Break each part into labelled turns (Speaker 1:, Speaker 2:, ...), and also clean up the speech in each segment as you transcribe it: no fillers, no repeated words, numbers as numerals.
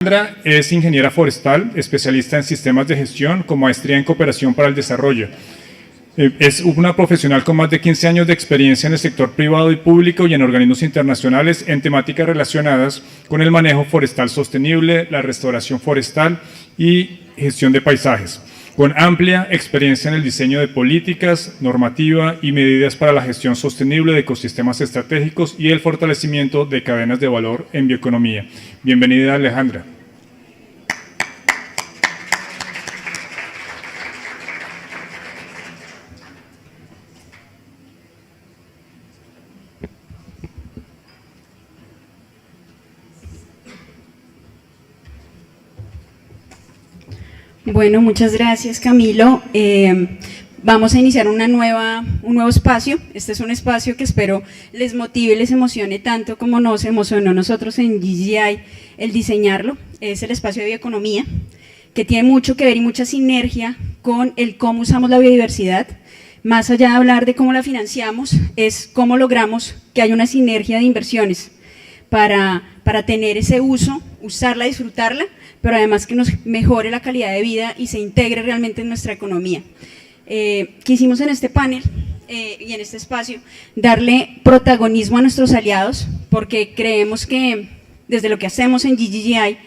Speaker 1: Alejandra es ingeniera forestal, especialista en sistemas de gestión con maestría en cooperación para el desarrollo. Es una profesional con más de 15 años de experiencia en el sector privado y público y en organismos internacionales en temáticas relacionadas con el manejo forestal sostenible, la restauración forestal y gestión de paisajes, con amplia experiencia en el diseño de políticas, normativa y medidas para la gestión sostenible de ecosistemas estratégicos y el fortalecimiento de cadenas de valor en bioeconomía. Bienvenida, Alejandra.
Speaker 2: Bueno, muchas gracias, Camilo. Vamos a iniciar un nuevo espacio. Este es un espacio que espero les motive y les emocione tanto como nos emocionó a nosotros en GGI el diseñarlo. Es el espacio de bioeconomía, que tiene mucho que ver y mucha sinergia con el cómo usamos la biodiversidad. Más allá de hablar de cómo la financiamos, es cómo logramos que haya una sinergia de inversiones para tener ese uso, usarla, disfrutarla, pero además que nos mejore la calidad de vida y se integre realmente en nuestra economía. Quisimos en este panel y en este espacio darle protagonismo a nuestros aliados, porque creemos que desde lo que hacemos en GGI,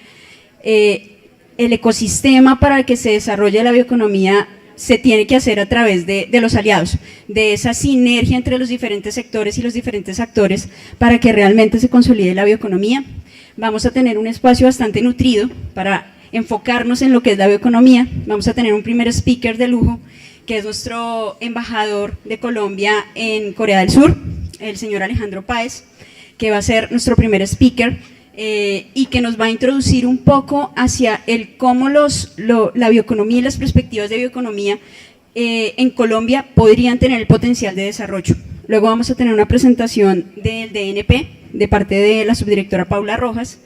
Speaker 2: el ecosistema para el que se desarrolla la bioeconomía se tiene que hacer a través de los aliados, de esa sinergia entre los diferentes sectores y los diferentes actores para que realmente se consolide la bioeconomía. Vamos a tener un espacio bastante nutrido para enfocarnos en lo que es la bioeconomía. Vamos a tener un primer speaker de lujo, que es nuestro embajador de Colombia en Corea del Sur, el señor Alejandro Páez, que va a ser nuestro primer speaker y que nos va a introducir un poco hacia el cómo la bioeconomía y las perspectivas de bioeconomía en Colombia podrían tener el potencial de desarrollo. Luego vamos a tener una presentación del DNP, de parte de la subdirectora Paula Rojas,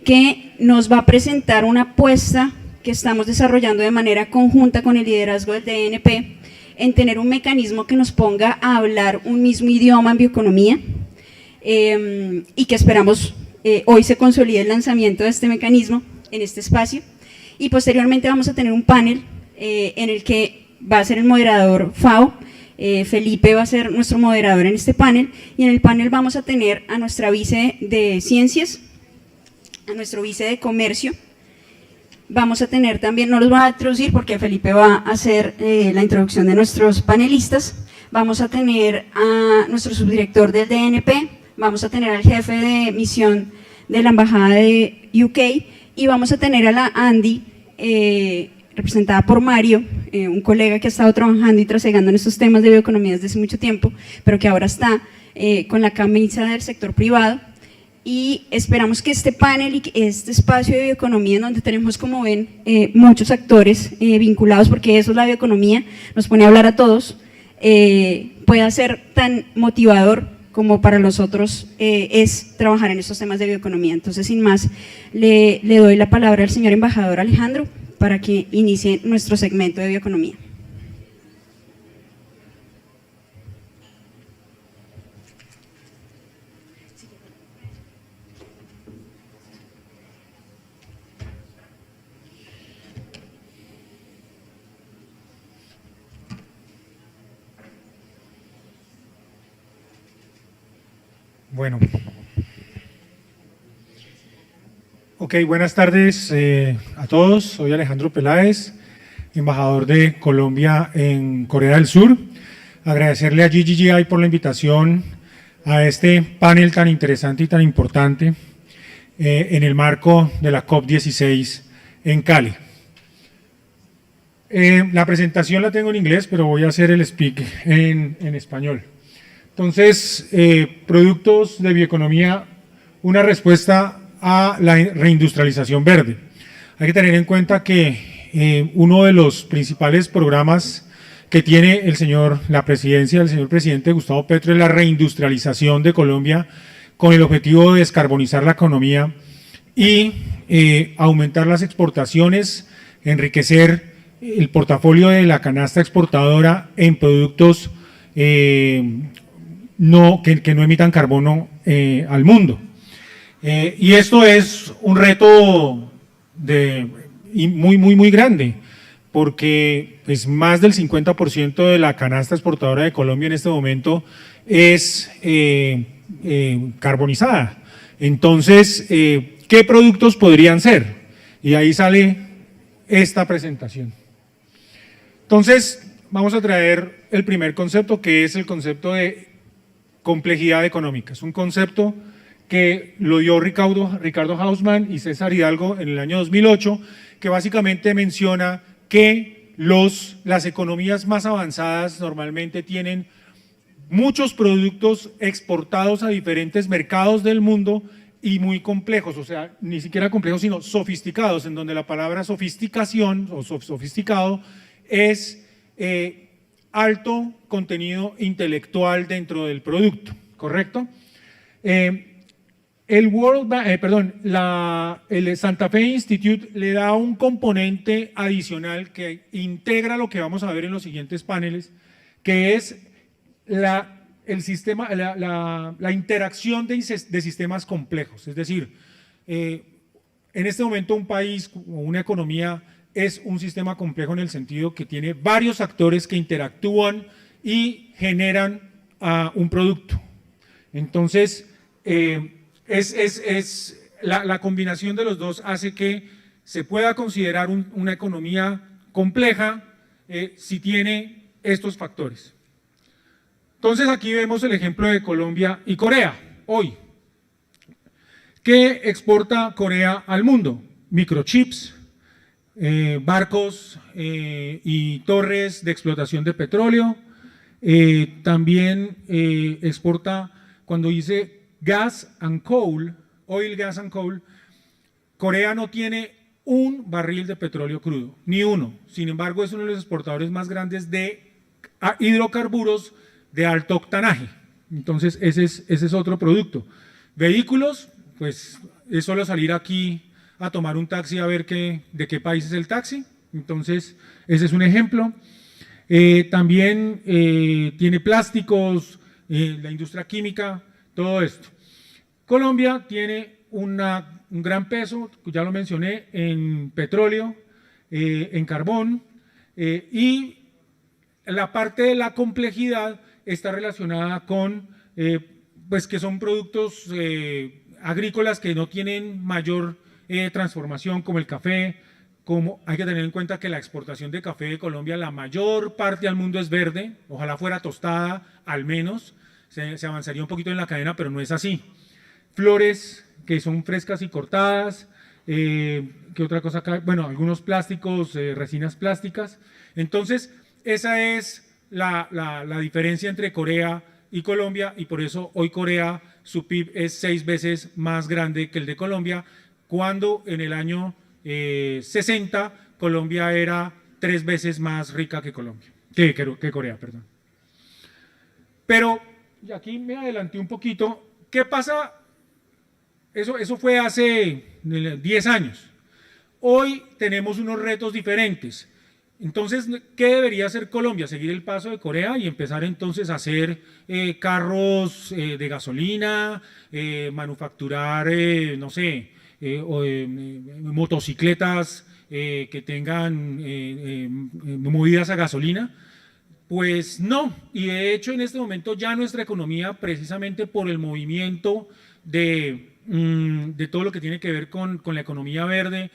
Speaker 2: que nos va a presentar una apuesta que estamos desarrollando de manera conjunta con el liderazgo del DNP en tener un mecanismo que nos ponga a hablar un mismo idioma en bioeconomía y que esperamos hoy se consolide el lanzamiento de este mecanismo en este espacio. Y posteriormente vamos a tener un panel en el que va a ser el moderador FAO. Felipe va a ser nuestro moderador en este panel, y en el panel vamos a tener a nuestra vice de Ciencias, a nuestro vice de Comercio. Vamos a tener también, no los voy a introducir porque Felipe va a hacer la introducción de nuestros panelistas. Vamos a tener a nuestro subdirector del DNP, vamos a tener al jefe de misión de la Embajada de UK y vamos a tener a la Andy, representada por Mario, un colega que ha estado trabajando y trasegando en estos temas de bioeconomía desde hace mucho tiempo, pero que ahora está con la camisa del sector privado. Y esperamos que este panel y este espacio de bioeconomía, en donde tenemos, como ven, muchos actores vinculados, porque eso es la bioeconomía, nos pone a hablar a todos, pueda ser tan motivador como para nosotros es trabajar en estos temas de bioeconomía. Entonces, sin más, le doy la palabra al señor embajador Alejandro para que inicie nuestro segmento de bioeconomía.
Speaker 3: Bueno, buenas tardes a todos. Soy Alejandro Peláez, embajador de Colombia en Corea del Sur. Agradecerle a GGI por la invitación a este panel tan interesante y tan importante en el marco de la COP16 en Cali. La presentación la tengo en inglés, pero voy a hacer el speak en español. Entonces, productos de bioeconomía, una respuesta a la reindustrialización verde. Hay que tener en cuenta que uno de los principales programas que tiene la presidencia del señor presidente Gustavo Petro es la reindustrialización de Colombia, con el objetivo de descarbonizar la economía y aumentar las exportaciones, enriquecer el portafolio de la canasta exportadora en productos que no emitan carbono al mundo. Y esto es un reto y muy grande, porque pues, más del 50% de la canasta exportadora de Colombia en este momento es carbonizada. Entonces, ¿qué productos podrían ser? Y ahí sale esta presentación. Entonces, vamos a traer el primer concepto, que es el concepto de complejidad económica. Es un concepto que lo dio Ricardo Hausmann y César Hidalgo en el año 2008, que básicamente menciona que las economías más avanzadas normalmente tienen muchos productos exportados a diferentes mercados del mundo y muy complejos, o sea, ni siquiera complejos, sino sofisticados, en donde la palabra sofisticación o sofisticado es alto contenido intelectual dentro del producto, ¿correcto? El Santa Fe Institute le da un componente adicional que integra lo que vamos a ver en los siguientes paneles, que es la interacción de sistemas complejos. Es decir, en este momento un país o una economía es un sistema complejo en el sentido que tiene varios actores que interactúan y generan un producto. Entonces, la combinación de los dos hace que se pueda considerar una economía compleja si tiene estos factores. Entonces aquí vemos el ejemplo de Colombia y Corea hoy. ¿Qué exporta Corea al mundo? Microchips, barcos y torres de explotación de petróleo. También exporta, cuando dice gas and coal, oil, gas and coal, Corea no tiene un barril de petróleo crudo, ni uno. Sin embargo, es uno de los exportadores más grandes de hidrocarburos de alto octanaje. Entonces, ese es otro producto. Vehículos, pues es solo salir aquí a tomar un taxi a ver de qué país es el taxi. Entonces, ese es un ejemplo. También tiene plásticos, la industria química, todo esto. Colombia tiene un gran peso, ya lo mencioné, en petróleo, en carbón, y la parte de la complejidad está relacionada con, pues que son productos agrícolas que no tienen mayor transformación, como el café. Como hay que tener en cuenta que la exportación de café de Colombia, la mayor parte al mundo es verde, ojalá fuera tostada al menos, se avanzaría un poquito en la cadena, pero no es así. Flores que son frescas y cortadas, ¿qué otra cosa acá? Bueno, algunos plásticos, resinas plásticas. Entonces, esa es la diferencia entre Corea y Colombia, y por eso hoy Corea, su PIB es 6 veces más grande que el de Colombia, cuando en el año 60 Colombia era 3 veces más rica que Corea, perdón. Pero, y aquí me adelanté un poquito, ¿qué pasa? Eso fue hace 10 años. Hoy tenemos unos retos diferentes. Entonces, ¿qué debería hacer Colombia? Seguir el paso de Corea y empezar entonces a hacer carros de gasolina, manufacturar, no sé, motocicletas que tengan movidas a gasolina. Pues no, y de hecho en este momento ya nuestra economía, precisamente por el movimiento de todo lo que tiene que ver con la economía verde,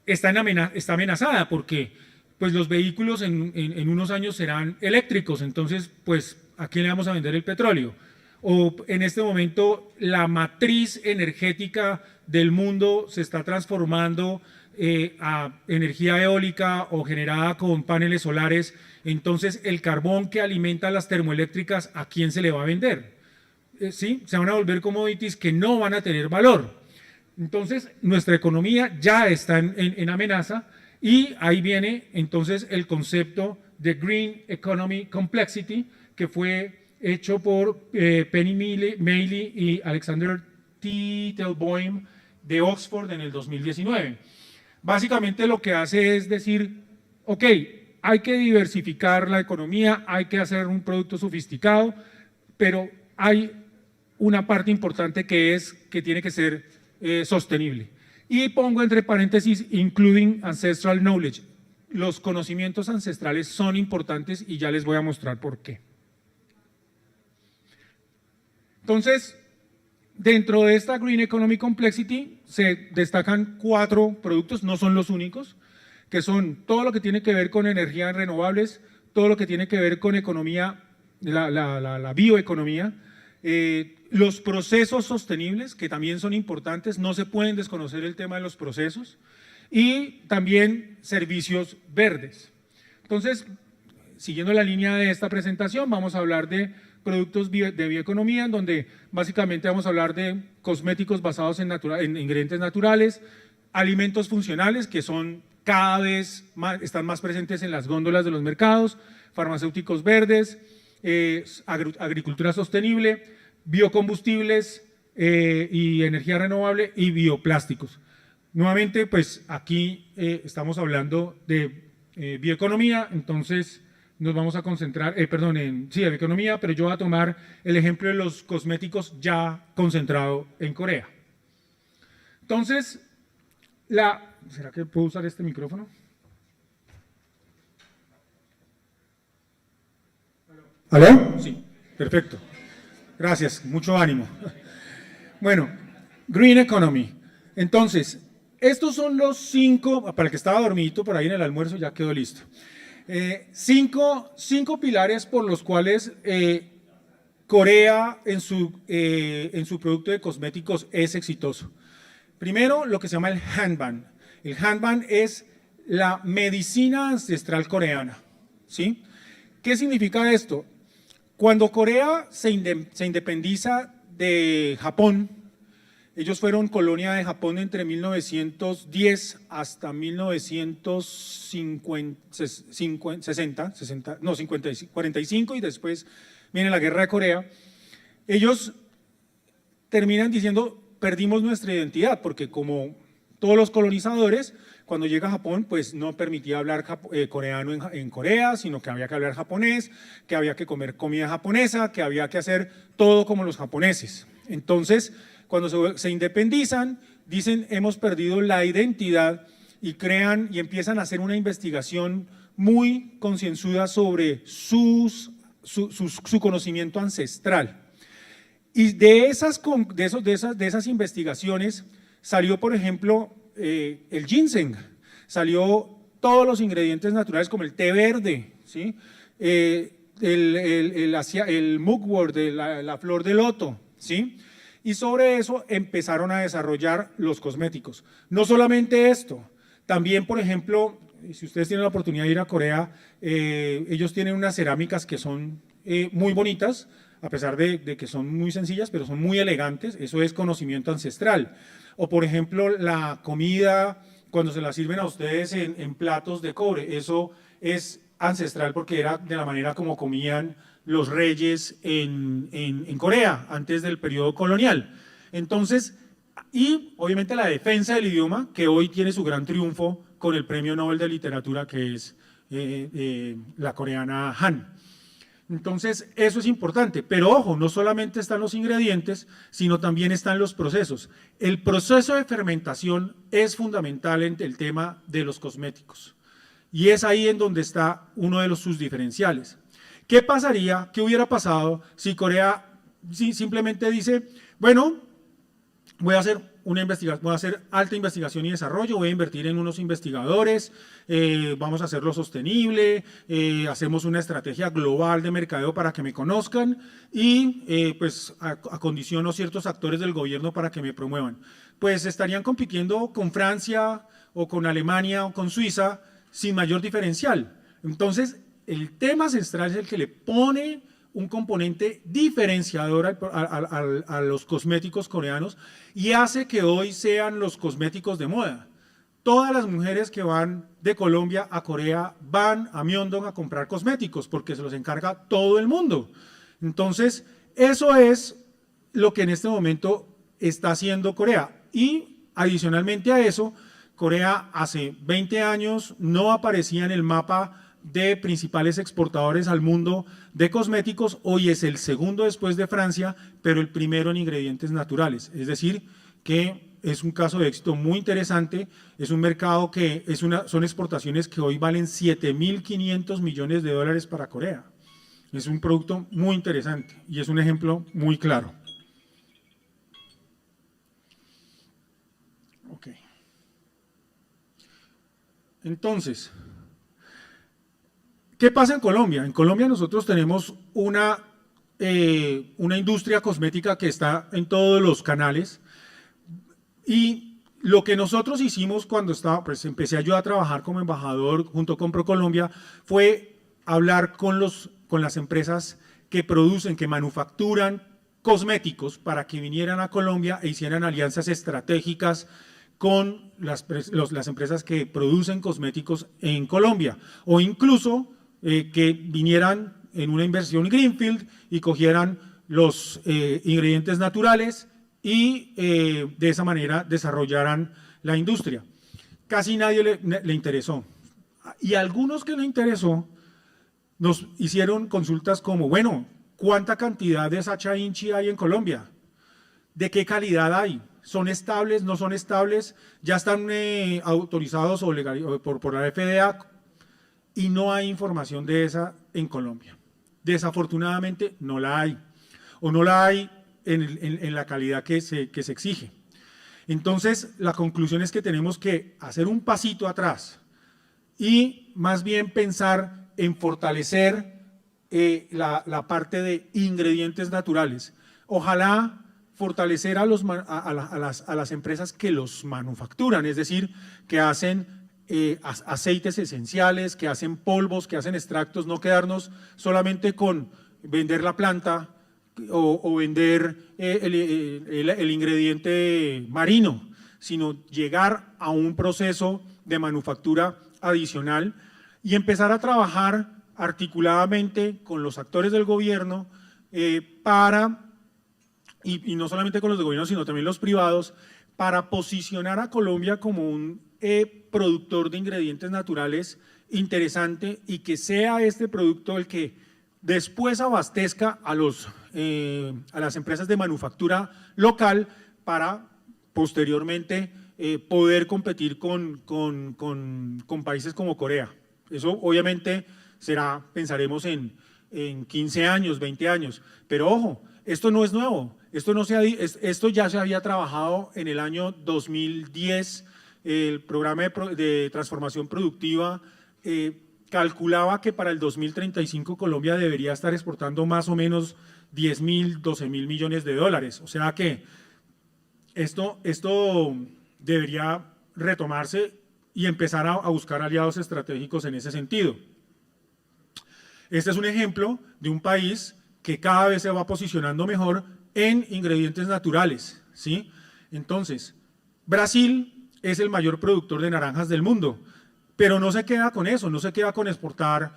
Speaker 3: está amenazada, porque pues los vehículos en unos años serán eléctricos. Entonces, pues, ¿a quién le vamos a vender el petróleo? O en este momento la matriz energética del mundo se está transformando a energía eólica o generada con paneles solares. Entonces, el carbón que alimenta las termoeléctricas, ¿a quién se le va a vender? ¿Sí? Se van a volver commodities que no van a tener valor. Entonces, nuestra economía ya está en amenaza, y ahí viene entonces el concepto de Green Economy Complexity, que fue hecho por Penny Mailey y Alexander Teitelbaum de Oxford en el 2019. Básicamente lo que hace es decir, ok, hay que diversificar la economía, hay que hacer un producto sofisticado, pero hay una parte importante que tiene que ser sostenible. Y pongo entre paréntesis, including ancestral knowledge. Los conocimientos ancestrales son importantes y ya les voy a mostrar por qué. Entonces, dentro de esta Green Economy Complexity se destacan 4 productos, no son los únicos, que son todo lo que tiene que ver con energías renovables, todo lo que tiene que ver con economía, la bioeconomía, los procesos sostenibles, que también son importantes, no se pueden desconocer el tema de los procesos, y también servicios verdes. Entonces, siguiendo la línea de esta presentación, vamos a hablar de productos de bioeconomía, en donde básicamente vamos a hablar de cosméticos basados en ingredientes naturales, alimentos funcionales, que son cada vez más, están más presentes en las góndolas de los mercados, farmacéuticos verdes, agricultura sostenible, biocombustibles y energía renovable y bioplásticos. Nuevamente, pues aquí estamos hablando de bioeconomía, entonces nos vamos a concentrar, de bioeconomía, pero yo voy a tomar el ejemplo de los cosméticos ya concentrado en Corea. Entonces, ¿será que puedo usar este micrófono? ¿Aló? Sí, perfecto. Gracias, mucho ánimo. Bueno, Green Economy. Entonces, estos son los 5, para el que estaba dormidito por ahí en el almuerzo ya quedó listo. 5 pilares por los cuales Corea en su producto de cosméticos es exitoso. Primero, lo que se llama el Hanban. El Hanban es la medicina ancestral coreana, ¿sí? ¿Qué significa esto? Cuando Corea se independiza de Japón, ellos fueron colonia de Japón entre 1910 hasta 45 y después viene la Guerra de Corea. Ellos terminan diciendo, perdimos nuestra identidad, porque como todos los colonizadores, cuando llega a Japón, pues no permitía hablar coreano en Corea, sino que había que hablar japonés, que había que comer comida japonesa, que había que hacer todo como los japoneses. Entonces, cuando se independizan, dicen hemos perdido la identidad y crean y empiezan a hacer una investigación muy concienzuda sobre su conocimiento ancestral. Y de esas investigaciones salió, por ejemplo, el ginseng, salió todos los ingredientes naturales como el té verde, ¿sí? El mugwort, la flor de loto, ¿sí? Y sobre eso empezaron a desarrollar los cosméticos. No solamente esto, también, por ejemplo, si ustedes tienen la oportunidad de ir a Corea, ellos tienen unas cerámicas que son muy bonitas, a pesar de que son muy sencillas, pero son muy elegantes, eso es conocimiento ancestral. O por ejemplo, la comida, cuando se la sirven a ustedes en platos de cobre, eso es ancestral porque era de la manera como comían los reyes en Corea, antes del periodo colonial. Entonces, y obviamente la defensa del idioma, que hoy tiene su gran triunfo con el Premio Nobel de Literatura, que es la coreana Han. Entonces, eso es importante, pero ojo, no solamente están los ingredientes, sino también están los procesos. El proceso de fermentación es fundamental en el tema de los cosméticos, y es ahí en donde está uno de sus diferenciales. ¿Qué pasaría, qué hubiera pasado si Corea simplemente dice, bueno, voy a hacer alta investigación y desarrollo, voy a invertir en unos investigadores, vamos a hacerlo sostenible, hacemos una estrategia global de mercadeo para que me conozcan y pues acondiciono ciertos actores del gobierno para que me promuevan? Pues estarían compitiendo con Francia o con Alemania o con Suiza sin mayor diferencial. Entonces, el tema central es el que le pone un componente diferenciador a los cosméticos coreanos y hace que hoy sean los cosméticos de moda. Todas las mujeres que van de Colombia a Corea van a Myeongdong a comprar cosméticos porque se los encarga todo el mundo. Entonces, eso es lo que en este momento está haciendo Corea. Y adicionalmente a eso, Corea hace 20 años no aparecía en el mapa de principales exportadores al mundo de cosméticos, hoy es el segundo después de Francia, pero el primero en ingredientes naturales, es decir, que es un caso de éxito muy interesante, es un mercado que son exportaciones que hoy valen 7.500 millones de dólares para Corea. Es un producto muy interesante y es un ejemplo muy claro. Ok. Entonces, ¿qué pasa en Colombia? En Colombia nosotros tenemos una industria cosmética que está en todos los canales y lo que nosotros hicimos cuando pues empecé yo a trabajar como embajador junto con ProColombia fue hablar con las empresas que producen, que manufacturan cosméticos para que vinieran a Colombia e hicieran alianzas estratégicas con las empresas que producen cosméticos en Colombia, o incluso que vinieran en una inversión greenfield y cogieran los ingredientes naturales y de esa manera desarrollaran la industria. Casi nadie le interesó. Y algunos que le interesó nos hicieron consultas como, bueno, ¿cuánta cantidad de Sacha Inchi hay en Colombia? ¿De qué calidad hay? ¿Son estables? ¿No son estables? ¿Ya están autorizados por la FDA? Y no hay información de esa en Colombia. Desafortunadamente no la hay. O no la hay en la calidad que se exige. Entonces, la conclusión es que tenemos que hacer un pasito atrás y más bien pensar en fortalecer la parte de ingredientes naturales. Ojalá fortalecer a las empresas que los manufacturan, es decir, que hacen aceites esenciales, que hacen polvos, que hacen extractos, no quedarnos solamente con vender la planta o vender el ingrediente marino, sino llegar a un proceso de manufactura adicional y empezar a trabajar articuladamente con los actores del gobierno y no solamente con los del gobierno, sino también los privados, para posicionar a Colombia como un productor de ingredientes naturales interesante y que sea este producto el que después abastezca a las empresas de manufactura local para posteriormente poder competir con países como Corea. Eso obviamente pensaremos en 15 años, 20 años, pero ojo, esto no es nuevo, esto ya se había trabajado en el año 2010, el programa de transformación productiva calculaba que para el 2035 Colombia debería estar exportando más o menos 10.000, 12.000 millones de dólares, o sea que esto debería retomarse y empezar a buscar aliados estratégicos en ese sentido. Este es un ejemplo de un país que cada vez se va posicionando mejor en ingredientes naturales, ¿sí? Entonces, Brasil es el mayor productor de naranjas del mundo, pero no se queda con eso, no se queda con exportar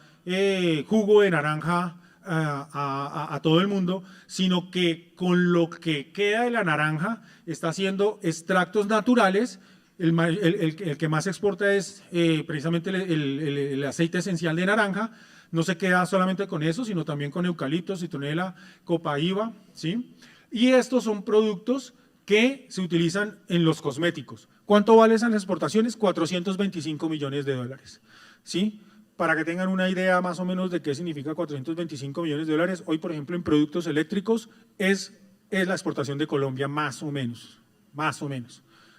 Speaker 3: jugo de naranja a todo el mundo, sino que con lo que queda de la naranja está haciendo extractos naturales. El que más exporta es precisamente el aceite esencial de naranja. No se queda solamente con eso, sino también con eucalipto, citronela, copaíba, ¿sí? Y estos son productos que se utilizan en los cosméticos. ¿Cuánto valen esas exportaciones? 425 millones de dólares, ¿sí? Para que tengan una idea más o menos de qué significa 425 millones de dólares, hoy, por ejemplo, en productos eléctricos es la exportación de Colombia más o menos,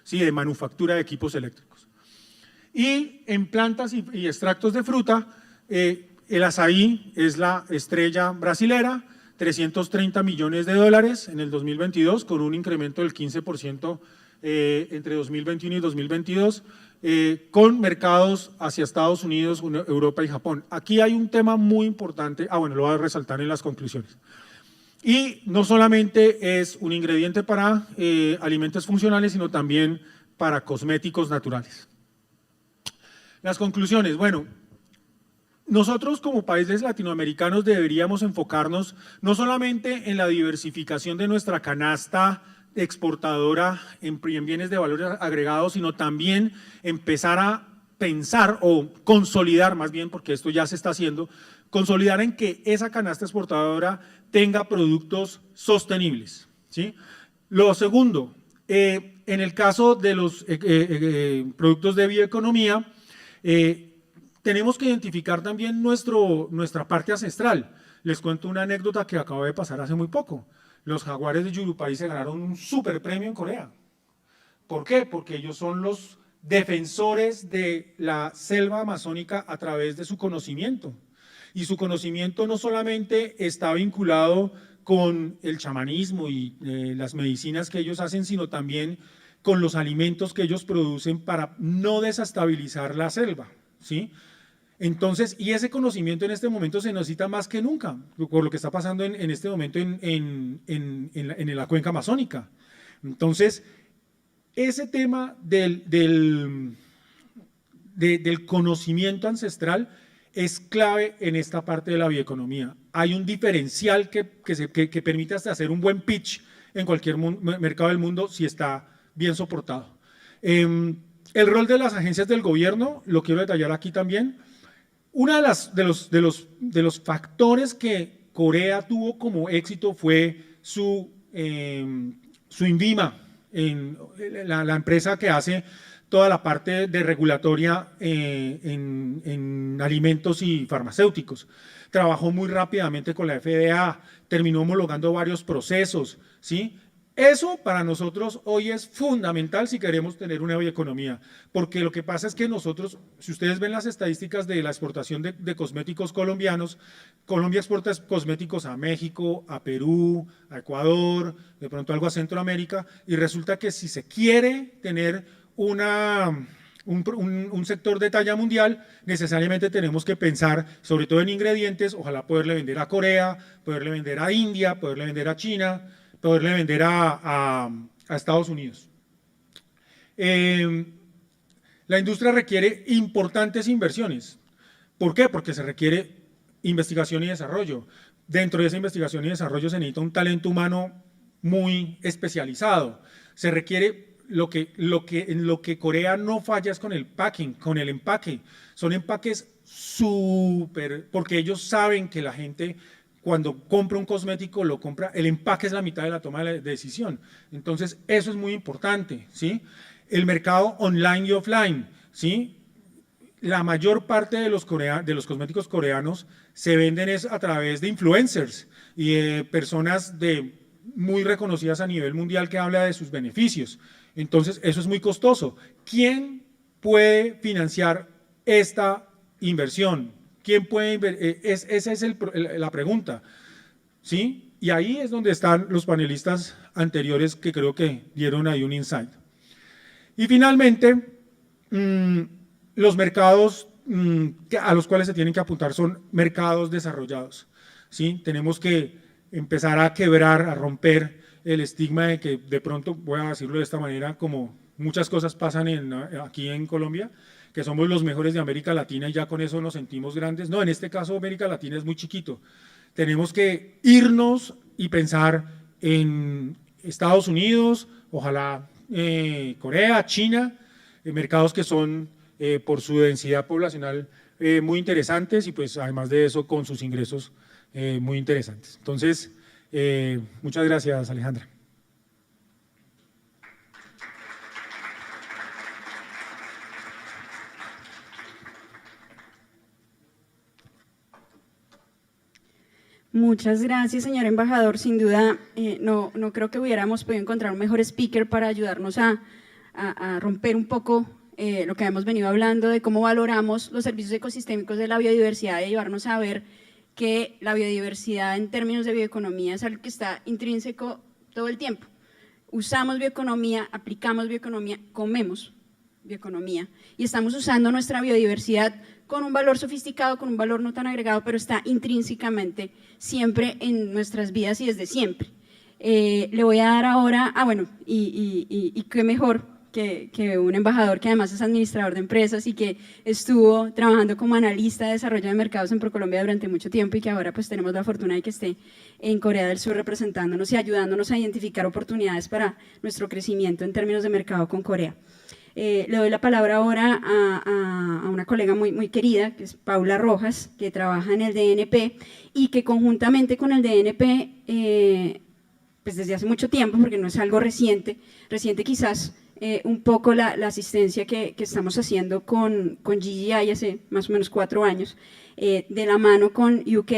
Speaker 3: ¿sí? De manufactura de equipos eléctricos. Y en plantas y extractos de fruta, el azaí es la estrella brasilera, 330 millones de dólares en el 2022, con un incremento del 15% entre 2021 y 2022, con mercados hacia Estados Unidos, Europa y Japón. Aquí hay un tema muy importante, bueno, lo voy a resaltar en las conclusiones. Y no solamente es un ingrediente para alimentos funcionales, sino también para cosméticos naturales. Las conclusiones, bueno, nosotros como países latinoamericanos deberíamos enfocarnos no solamente en la diversificación de nuestra canasta exportadora en bienes de valor agregado, sino también empezar a pensar o consolidar, más bien porque esto ya se está haciendo, consolidar en que esa canasta exportadora tenga productos sostenibles, ¿sí? Lo segundo, En el caso de los productos de bioeconomía, tenemos que identificar también nuestra parte ancestral. Les cuento una anécdota que acaba de pasar hace muy poco. Los jaguares de Yurupari se ganaron un super premio en Corea. ¿Por qué? Porque ellos son los defensores de la selva amazónica a través de su conocimiento. Y su conocimiento no solamente está vinculado con el chamanismo y las medicinas que ellos hacen, sino también con los alimentos que ellos producen para no desestabilizar la selva, ¿sí? Entonces, y ese conocimiento en este momento se necesita más que nunca, por lo que está pasando en este momento en la cuenca amazónica. Entonces, ese tema del conocimiento ancestral es clave en esta parte de la bioeconomía. Hay un diferencial que permite hasta hacer un buen pitch en cualquier mercado del mundo si está bien soportado. El rol de las agencias del gobierno, lo quiero detallar aquí también. Uno de los factores que Corea tuvo como éxito fue su INVIMA, la empresa que hace toda la parte de regulatoria en alimentos y farmacéuticos. Trabajó muy rápidamente con la FDA, terminó homologando varios procesos, ¿sí? Eso para nosotros hoy es fundamental si queremos tener una bioeconomía, porque lo que pasa es que nosotros, si ustedes ven las estadísticas de la exportación de cosméticos colombianos, Colombia exporta cosméticos a México, a Perú, a Ecuador, de pronto algo a Centroamérica, y resulta que si se quiere tener un sector de talla mundial, necesariamente tenemos que pensar, sobre todo en ingredientes, ojalá poderle vender a Corea, poderle vender a India, poderle vender a China, poderle vender a Estados Unidos. La industria requiere importantes inversiones. ¿Por qué? Porque se requiere investigación y desarrollo. Dentro de esa investigación y desarrollo se necesita un talento humano muy especializado. Se requiere en lo que Corea no falla es con el packing, con el empaque. Son empaques súper, porque ellos saben que la gente cuando compra un cosmético lo compra, el empaque es la mitad de la toma de la decisión. Entonces, eso es muy importante, ¿sí? El mercado online y offline, ¿sí? La mayor parte de los cosméticos coreanos se venden es a través de influencers y de personas muy reconocidas a nivel mundial que hablan de sus beneficios. Entonces, eso es muy costoso. ¿Quién puede financiar esta inversión? ¿Quién puede invertir? Esa es la pregunta, ¿sí? Y ahí es donde están los panelistas anteriores que creo que dieron ahí un insight. Y finalmente, los mercados a los cuales se tienen que apuntar son mercados desarrollados, ¿sí? Tenemos que empezar a quebrar, a romper el estigma de que de pronto, voy a decirlo de esta manera, como muchas cosas pasan aquí en Colombia, que somos los mejores de América Latina y ya con eso nos sentimos grandes. No, en este caso América Latina es muy chiquito. Tenemos que irnos y pensar en Estados Unidos, ojalá Corea, China, mercados que son por su densidad poblacional muy interesantes y pues además de eso con sus ingresos muy interesantes. Entonces, muchas gracias, Alejandra.
Speaker 2: Muchas gracias, señor embajador. Sin duda, no creo que hubiéramos podido encontrar un mejor speaker para ayudarnos a romper un poco lo que hemos venido hablando de cómo valoramos los servicios ecosistémicos de la biodiversidad y llevarnos a ver que la biodiversidad en términos de bioeconomía es algo que está intrínseco todo el tiempo. Usamos bioeconomía, aplicamos bioeconomía, comemos bioeconomía y estamos usando nuestra biodiversidad con un valor sofisticado, con un valor no tan agregado, pero está intrínsecamente siempre en nuestras vidas y desde siempre. Le voy a dar ahora, bueno, y qué mejor que un embajador que además es administrador de empresas y que estuvo trabajando como analista de desarrollo de mercados en ProColombia durante mucho tiempo y que ahora pues tenemos la fortuna de que esté en Corea del Sur representándonos y ayudándonos a identificar oportunidades para nuestro crecimiento en términos de mercado con Corea. Le doy la palabra ahora a una colega muy querida, que es Paula Rojas, que trabaja en el DNP y que conjuntamente con el DNP pues desde hace mucho tiempo, porque no es algo reciente quizás un poco la asistencia que estamos haciendo con GGI hace más o menos 4 años, de la mano con UK,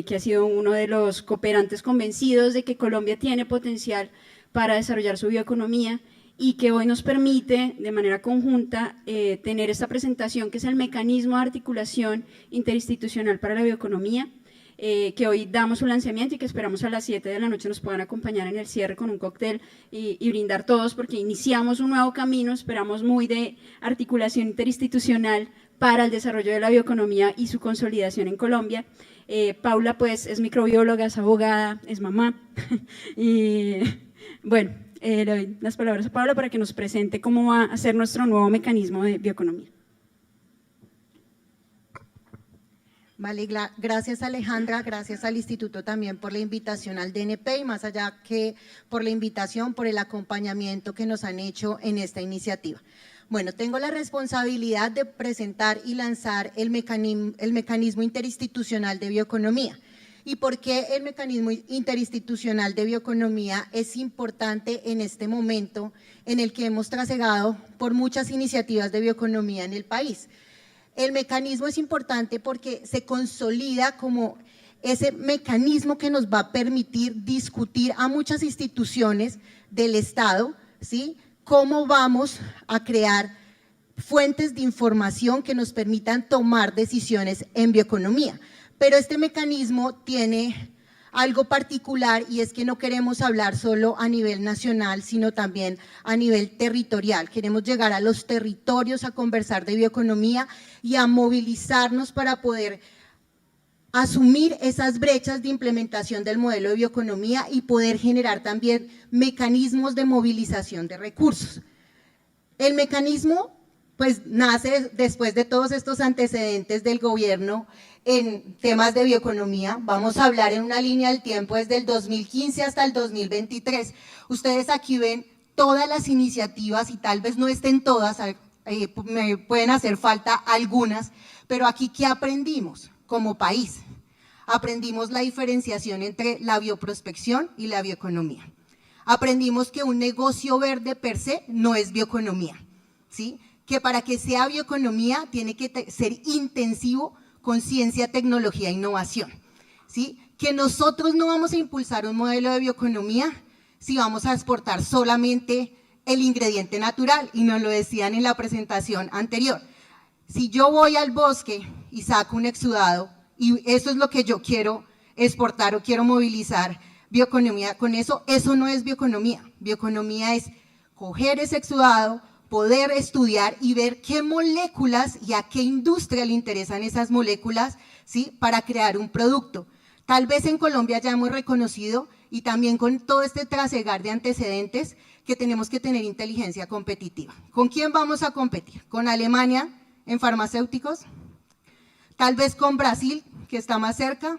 Speaker 2: que ha sido uno de los cooperantes convencidos de que Colombia tiene potencial para desarrollar su bioeconomía y que hoy nos permite de manera conjunta tener esta presentación que es el mecanismo de articulación interinstitucional para la bioeconomía, que hoy damos su lanzamiento y que esperamos a las 7 de la noche nos puedan acompañar en el cierre con un cóctel y brindar todos, porque iniciamos un nuevo camino, esperamos muy de articulación interinstitucional para el desarrollo de la bioeconomía y su consolidación en Colombia. Paula pues es microbióloga, es abogada, es mamá y bueno, le doy las palabras a Paula para que nos presente cómo va a ser nuestro nuevo mecanismo de bioeconomía.
Speaker 4: Vale, gracias Alejandra, gracias al Instituto también por la invitación al DNP y más allá que por la invitación, por el acompañamiento que nos han hecho en esta iniciativa. Bueno, tengo la responsabilidad de presentar y lanzar el mecanismo interinstitucional de bioeconomía. ¿Y por qué el mecanismo interinstitucional de bioeconomía es importante en este momento en el que hemos trasegado por muchas iniciativas de bioeconomía en el país? El mecanismo es importante porque se consolida como ese mecanismo que nos va a permitir discutir a muchas instituciones del Estado, ¿sí?, cómo vamos a crear fuentes de información que nos permitan tomar decisiones en bioeconomía. Pero este mecanismo tiene algo particular y es que no queremos hablar solo a nivel nacional, sino también a nivel territorial. Queremos llegar a los territorios a conversar de bioeconomía y a movilizarnos para poder asumir esas brechas de implementación del modelo de bioeconomía y poder generar también mecanismos de movilización de recursos. El mecanismo pues nace después de todos estos antecedentes del gobierno en temas de bioeconomía. Vamos a hablar en una línea del tiempo desde el 2015 hasta el 2023. Ustedes aquí ven todas las iniciativas y tal vez no estén todas, me pueden hacer falta algunas, pero aquí ¿qué aprendimos como país? Aprendimos la diferenciación entre la bioprospección y la bioeconomía. Aprendimos que un negocio verde per se no es bioeconomía, ¿sí?, que para que sea bioeconomía tiene que ser intensivo con ciencia, tecnología e innovación, ¿sí?, que nosotros no vamos a impulsar un modelo de bioeconomía si vamos a exportar solamente el ingrediente natural, y nos lo decían en la presentación anterior. Si yo voy al bosque y saco un exudado, y eso es lo que yo quiero exportar o quiero movilizar bioeconomía con eso, eso no es bioeconomía. Bioeconomía es coger ese exudado, poder estudiar y ver qué moléculas y a qué industria le interesan esas moléculas, ¿sí?, para crear un producto. Tal vez en Colombia ya hemos reconocido, y también con todo este trasegar de antecedentes, que tenemos que tener inteligencia competitiva. ¿Con quién vamos a competir? ¿Con Alemania en farmacéuticos? ¿Tal vez con Brasil, que está más cerca?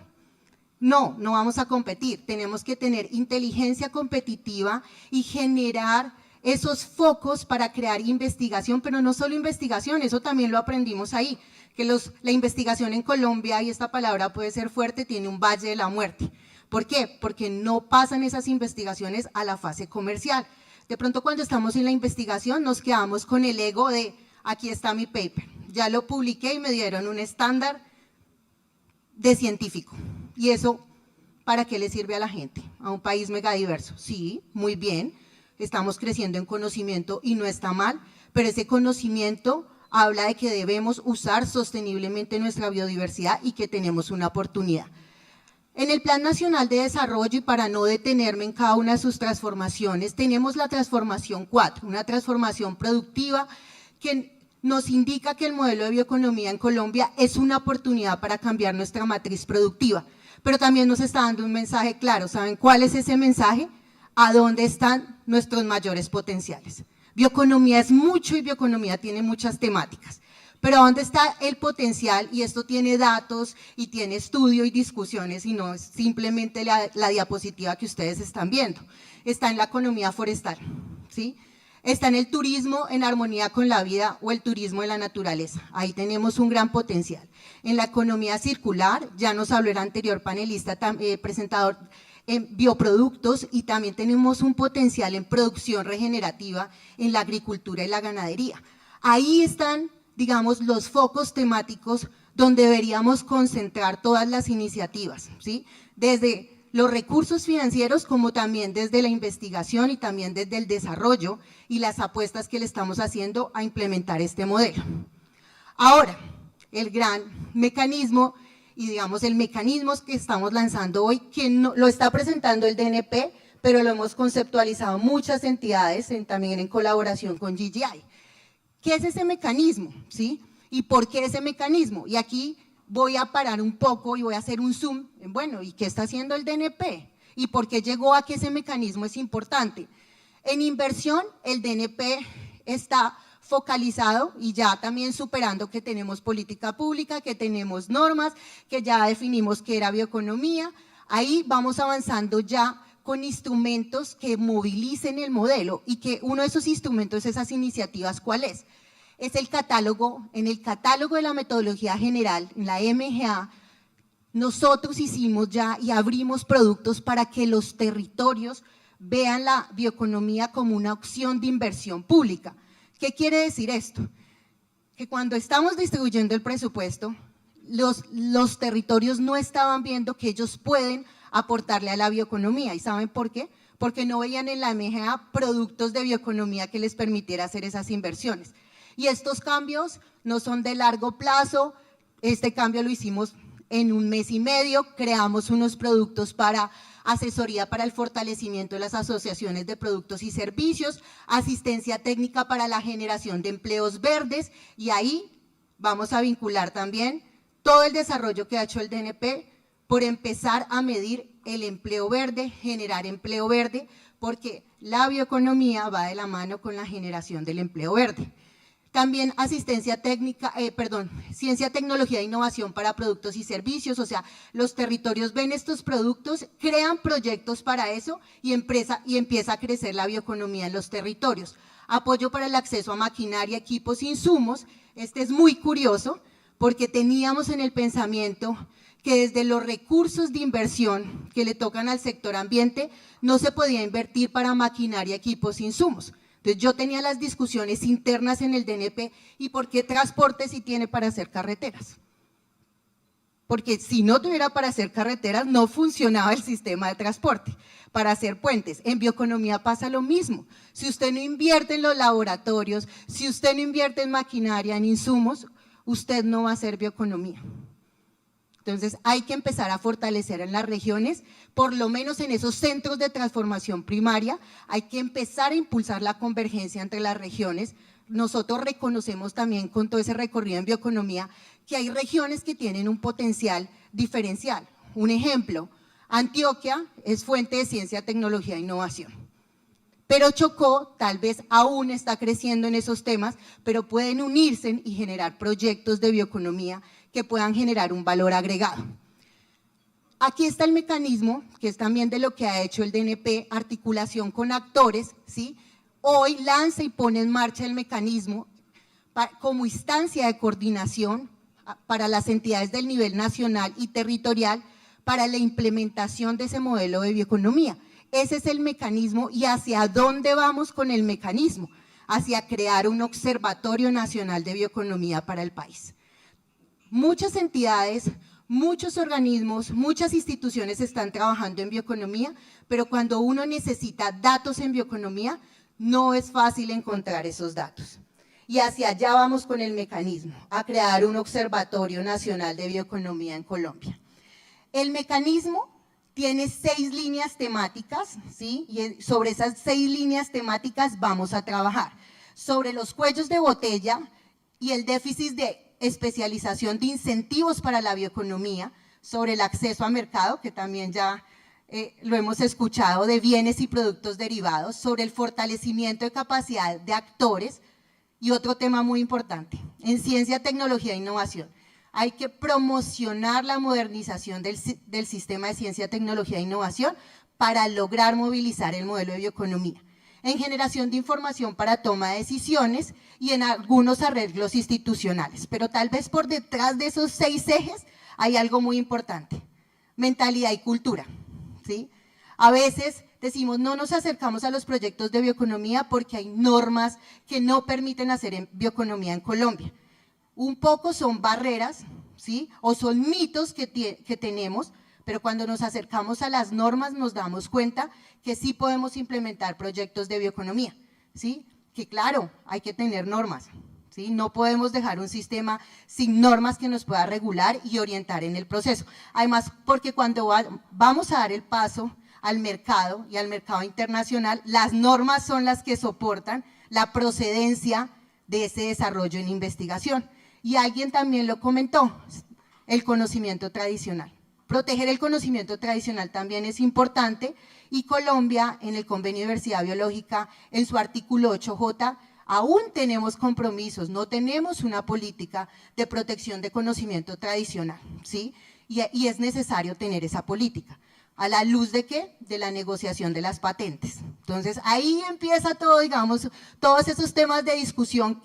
Speaker 4: No, no vamos a competir. Tenemos que tener inteligencia competitiva y generar esos focos para crear investigación, pero no solo investigación, eso también lo aprendimos ahí, que la investigación en Colombia, y esta palabra puede ser fuerte, tiene un valle de la muerte. ¿Por qué? Porque no pasan esas investigaciones a la fase comercial. De pronto cuando estamos en la investigación nos quedamos con el ego de aquí está mi paper, ya lo publiqué y me dieron un estándar de científico. ¿Y eso para qué le sirve a la gente? ¿A un país megadiverso? Sí, muy bien. Estamos creciendo en conocimiento y no está mal, pero ese conocimiento habla de que debemos usar sosteniblemente nuestra biodiversidad y que tenemos una oportunidad. En el Plan Nacional de Desarrollo, y para no detenerme en cada una de sus transformaciones, tenemos la transformación 4, una transformación productiva que nos indica que el modelo de bioeconomía en Colombia es una oportunidad para cambiar nuestra matriz productiva, pero también nos está dando un mensaje claro. ¿Saben cuál es ese mensaje? ¿A dónde están nuestros mayores potenciales? Bioeconomía es mucho y bioeconomía tiene muchas temáticas, pero ¿a dónde está el potencial? Y esto tiene datos y tiene estudio y discusiones y no es simplemente la diapositiva que ustedes están viendo. Está en la economía forestal, ¿sí? Está en el turismo en armonía con la vida o el turismo en la naturaleza, ahí tenemos un gran potencial. En la economía circular, ya nos habló el anterior panelista, presentador, en bioproductos y también tenemos un potencial en producción regenerativa en la agricultura y la ganadería. Ahí están, digamos, los focos temáticos donde deberíamos concentrar todas las iniciativas, ¿sí? Desde los recursos financieros como también desde la investigación y también desde el desarrollo y las apuestas que le estamos haciendo a implementar este modelo. Ahora, el gran mecanismo y digamos el mecanismo que estamos lanzando hoy, que no, lo está presentando el DNP, pero lo hemos conceptualizado muchas entidades también en colaboración con GGI. ¿Qué es ese mecanismo? ¿Sí? ¿Y por qué ese mecanismo? Y aquí voy a parar un poco y voy a hacer un zoom, bueno, ¿y qué está haciendo el DNP? ¿Y por qué llegó a que ese mecanismo es importante? En inversión, el DNP está focalizado y ya también superando que tenemos política pública, que tenemos normas, que ya definimos qué era bioeconomía, ahí vamos avanzando ya con instrumentos que movilicen el modelo y que uno de esos instrumentos, esas iniciativas, ¿cuál es? Es el catálogo, en el catálogo de la metodología general, en la MGA, nosotros hicimos ya y abrimos productos para que los territorios vean la bioeconomía como una opción de inversión pública. ¿Qué quiere decir esto? Que cuando estamos distribuyendo el presupuesto, los territorios no estaban viendo que ellos pueden aportarle a la bioeconomía. ¿Y saben por qué? Porque no veían en la MGA productos de bioeconomía que les permitiera hacer esas inversiones. Y estos cambios no son de largo plazo, este cambio lo hicimos en 1 mes y medio, creamos unos productos para asesoría para el fortalecimiento de las asociaciones de productos y servicios, asistencia técnica para la generación de empleos verdes y ahí vamos a vincular también todo el desarrollo que ha hecho el DNP por empezar a medir el empleo verde, generar empleo verde, porque la bioeconomía va de la mano con la generación del empleo verde. También asistencia técnica, ciencia, tecnología e innovación para productos y servicios, o sea, los territorios ven estos productos, crean proyectos para eso y empieza a crecer la bioeconomía en los territorios. Apoyo para el acceso a maquinaria, equipos, insumos, este es muy curioso porque teníamos en el pensamiento que desde los recursos de inversión que le tocan al sector ambiente no se podía invertir para maquinaria, equipos, insumos. Entonces yo tenía las discusiones internas en el DNP y ¿por qué transporte si tiene para hacer carreteras? Porque si no tuviera para hacer carreteras no funcionaba el sistema de transporte, para hacer puentes. En bioeconomía pasa lo mismo, si usted no invierte en los laboratorios, si usted no invierte en maquinaria, en insumos, usted no va a hacer bioeconomía. Entonces hay que empezar a fortalecer en las regiones, por lo menos en esos centros de transformación primaria, hay que empezar a impulsar la convergencia entre las regiones. Nosotros reconocemos también con todo ese recorrido en bioeconomía que hay regiones que tienen un potencial diferencial. Un ejemplo, Antioquia es fuente de ciencia, tecnología e innovación. Pero Chocó tal vez aún está creciendo en esos temas, pero pueden unirse y generar proyectos de bioeconomía que puedan generar un valor agregado. Aquí está el mecanismo, que es también de lo que ha hecho el DNP, articulación con actores, ¿sí? Hoy lanza y pone en marcha el mecanismo como instancia de coordinación para las entidades del nivel nacional y territorial para la implementación de ese modelo de bioeconomía. Ese es el mecanismo y hacia dónde vamos con el mecanismo, hacia crear un observatorio nacional de bioeconomía para el país. Muchas entidades, muchos organismos, muchas instituciones están trabajando en bioeconomía, pero cuando uno necesita datos en bioeconomía, no es fácil encontrar esos datos. Y hacia allá vamos con el mecanismo, a crear un observatorio nacional de bioeconomía en Colombia. El mecanismo tiene 6 líneas temáticas, ¿sí? Y sobre esas 6 líneas temáticas vamos a trabajar. Sobre los cuellos de botella y el déficit de especialización de incentivos para la bioeconomía, sobre el acceso a mercado, que también ya lo hemos escuchado, de bienes y productos derivados, sobre el fortalecimiento de capacidad de actores y otro tema muy importante, en ciencia, tecnología e innovación. Hay que promocionar la modernización del sistema de ciencia, tecnología e innovación para lograr movilizar el modelo de bioeconomía. En generación de información para toma de decisiones y en algunos arreglos institucionales. Pero tal vez por detrás de esos 6 ejes hay algo muy importante, mentalidad y cultura, ¿sí? A veces decimos no nos acercamos a los proyectos de bioeconomía porque hay normas que no permiten hacer bioeconomía en Colombia. Un poco son barreras, ¿sí? O son mitos que tenemos, pero cuando nos acercamos a las normas nos damos cuenta que sí podemos implementar proyectos de bioeconomía, ¿sí? Que claro, hay que tener normas, ¿sí? No podemos dejar un sistema sin normas que nos pueda regular y orientar en el proceso. Además, porque cuando vamos a dar el paso al mercado y al mercado internacional, las normas son las que soportan la procedencia de ese desarrollo en investigación. Y alguien también lo comentó, el conocimiento tradicional. Proteger el conocimiento tradicional también es importante y Colombia en el Convenio de Diversidad Biológica, en su artículo 8J, aún tenemos compromisos, no tenemos una política de protección de conocimiento tradicional, ¿sí? Y es necesario tener esa política. ¿A la luz de qué? De la negociación de las patentes. Entonces, ahí empieza todo, digamos, todos esos temas de discusión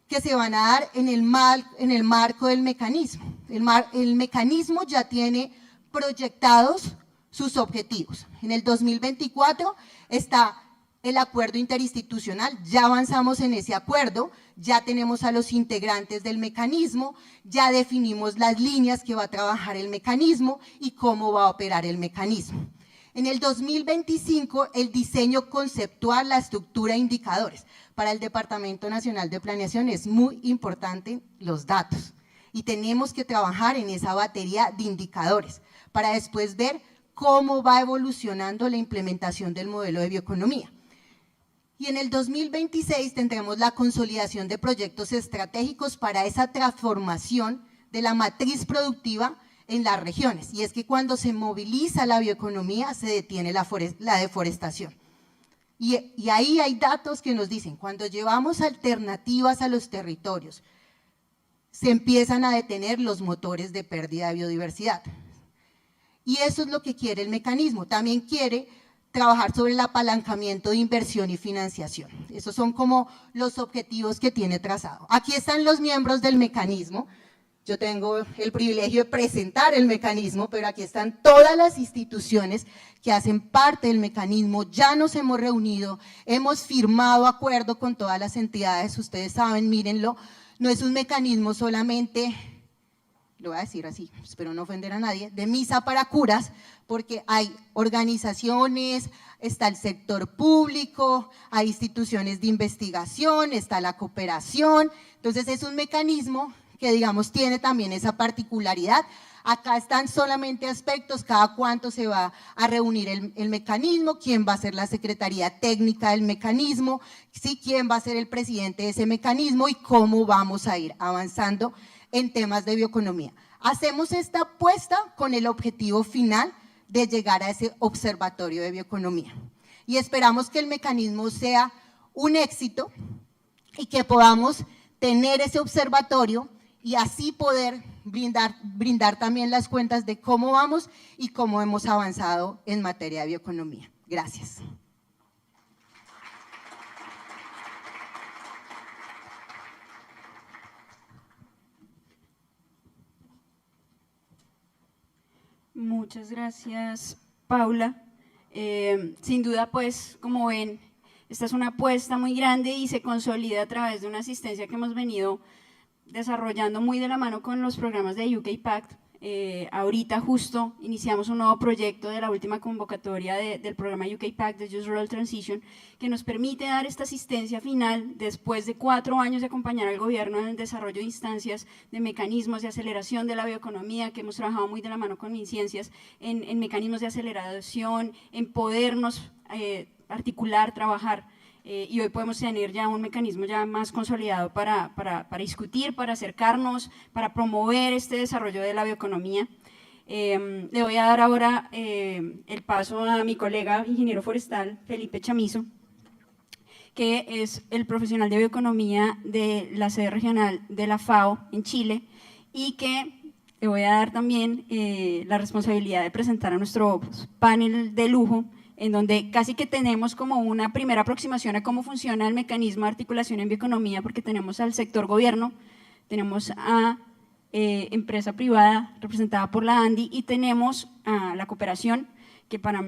Speaker 4: que se van a dar en el marco del mecanismo. El mecanismo ya tiene proyectados sus objetivos. En el 2024 está el acuerdo interinstitucional, ya avanzamos en ese acuerdo, ya tenemos a los integrantes del mecanismo, ya definimos las líneas que va a trabajar el mecanismo y cómo va a operar el mecanismo. En el 2025, el diseño conceptual, la estructura e indicadores. Para el Departamento Nacional de Planeación es muy importante los datos y tenemos que trabajar en esa batería de indicadores para después ver cómo va evolucionando la implementación del modelo de bioeconomía. Y en el 2026 tendremos la consolidación de proyectos estratégicos para esa transformación de la matriz productiva en las regiones. Y es que cuando se moviliza la bioeconomía se detiene la deforestación. Y ahí hay datos que nos dicen, cuando llevamos alternativas a los territorios, se empiezan a detener los motores de pérdida de biodiversidad. Y eso es lo que quiere el mecanismo. También quiere trabajar sobre el apalancamiento de inversión y financiación. Esos son como los objetivos que tiene trazado. Aquí están los miembros del mecanismo. Yo tengo el privilegio de presentar el mecanismo, pero aquí están todas las instituciones que hacen parte del mecanismo. Ya nos hemos reunido, hemos firmado acuerdo con todas las entidades. Ustedes saben, mírenlo, no es un mecanismo solamente, lo voy a decir así, espero no ofender a nadie, de misa para curas, porque hay organizaciones, está el sector público, hay instituciones de investigación, está la cooperación. Entonces es un mecanismo que digamos tiene también esa particularidad. Acá están solamente aspectos, cada cuánto se va a reunir el mecanismo, quién va a ser la secretaría técnica del mecanismo, ¿sí? Quién va a ser el presidente de ese mecanismo y cómo vamos a ir avanzando en temas de bioeconomía. Hacemos esta apuesta con el objetivo final de llegar a ese observatorio de bioeconomía. Y esperamos que el mecanismo sea un éxito y que podamos tener ese observatorio y así poder brindar también las cuentas de cómo vamos y cómo hemos avanzado en materia de bioeconomía. Gracias.
Speaker 2: Muchas gracias, Paula. Sin duda, pues, como ven, esta es una apuesta muy grande y se consolida a través de una asistencia que hemos venido desarrollando muy de la mano con los programas de UK Pact. Ahorita justo iniciamos un nuevo proyecto de la última convocatoria del programa UK Pact de Just Rural Transition que nos permite dar esta asistencia final después de 4 años de acompañar al gobierno en el desarrollo de instancias de mecanismos de aceleración de la bioeconomía, que hemos trabajado muy de la mano con MinCiencias en mecanismos de aceleración, en podernos articular, trabajar. Y hoy podemos tener ya un mecanismo ya más consolidado para discutir, para acercarnos, para promover este desarrollo de la bioeconomía. Le voy a dar ahora el paso a mi colega ingeniero forestal, Felipe Chamizo, que es el profesional de bioeconomía de la sede regional de la FAO en Chile y que le voy a dar también la responsabilidad de presentar a nuestro panel de lujo, en donde casi que tenemos como una primera aproximación a cómo funciona el mecanismo de articulación en bioeconomía, porque tenemos al sector gobierno, tenemos a empresa privada representada por la ANDI y tenemos a la cooperación, que para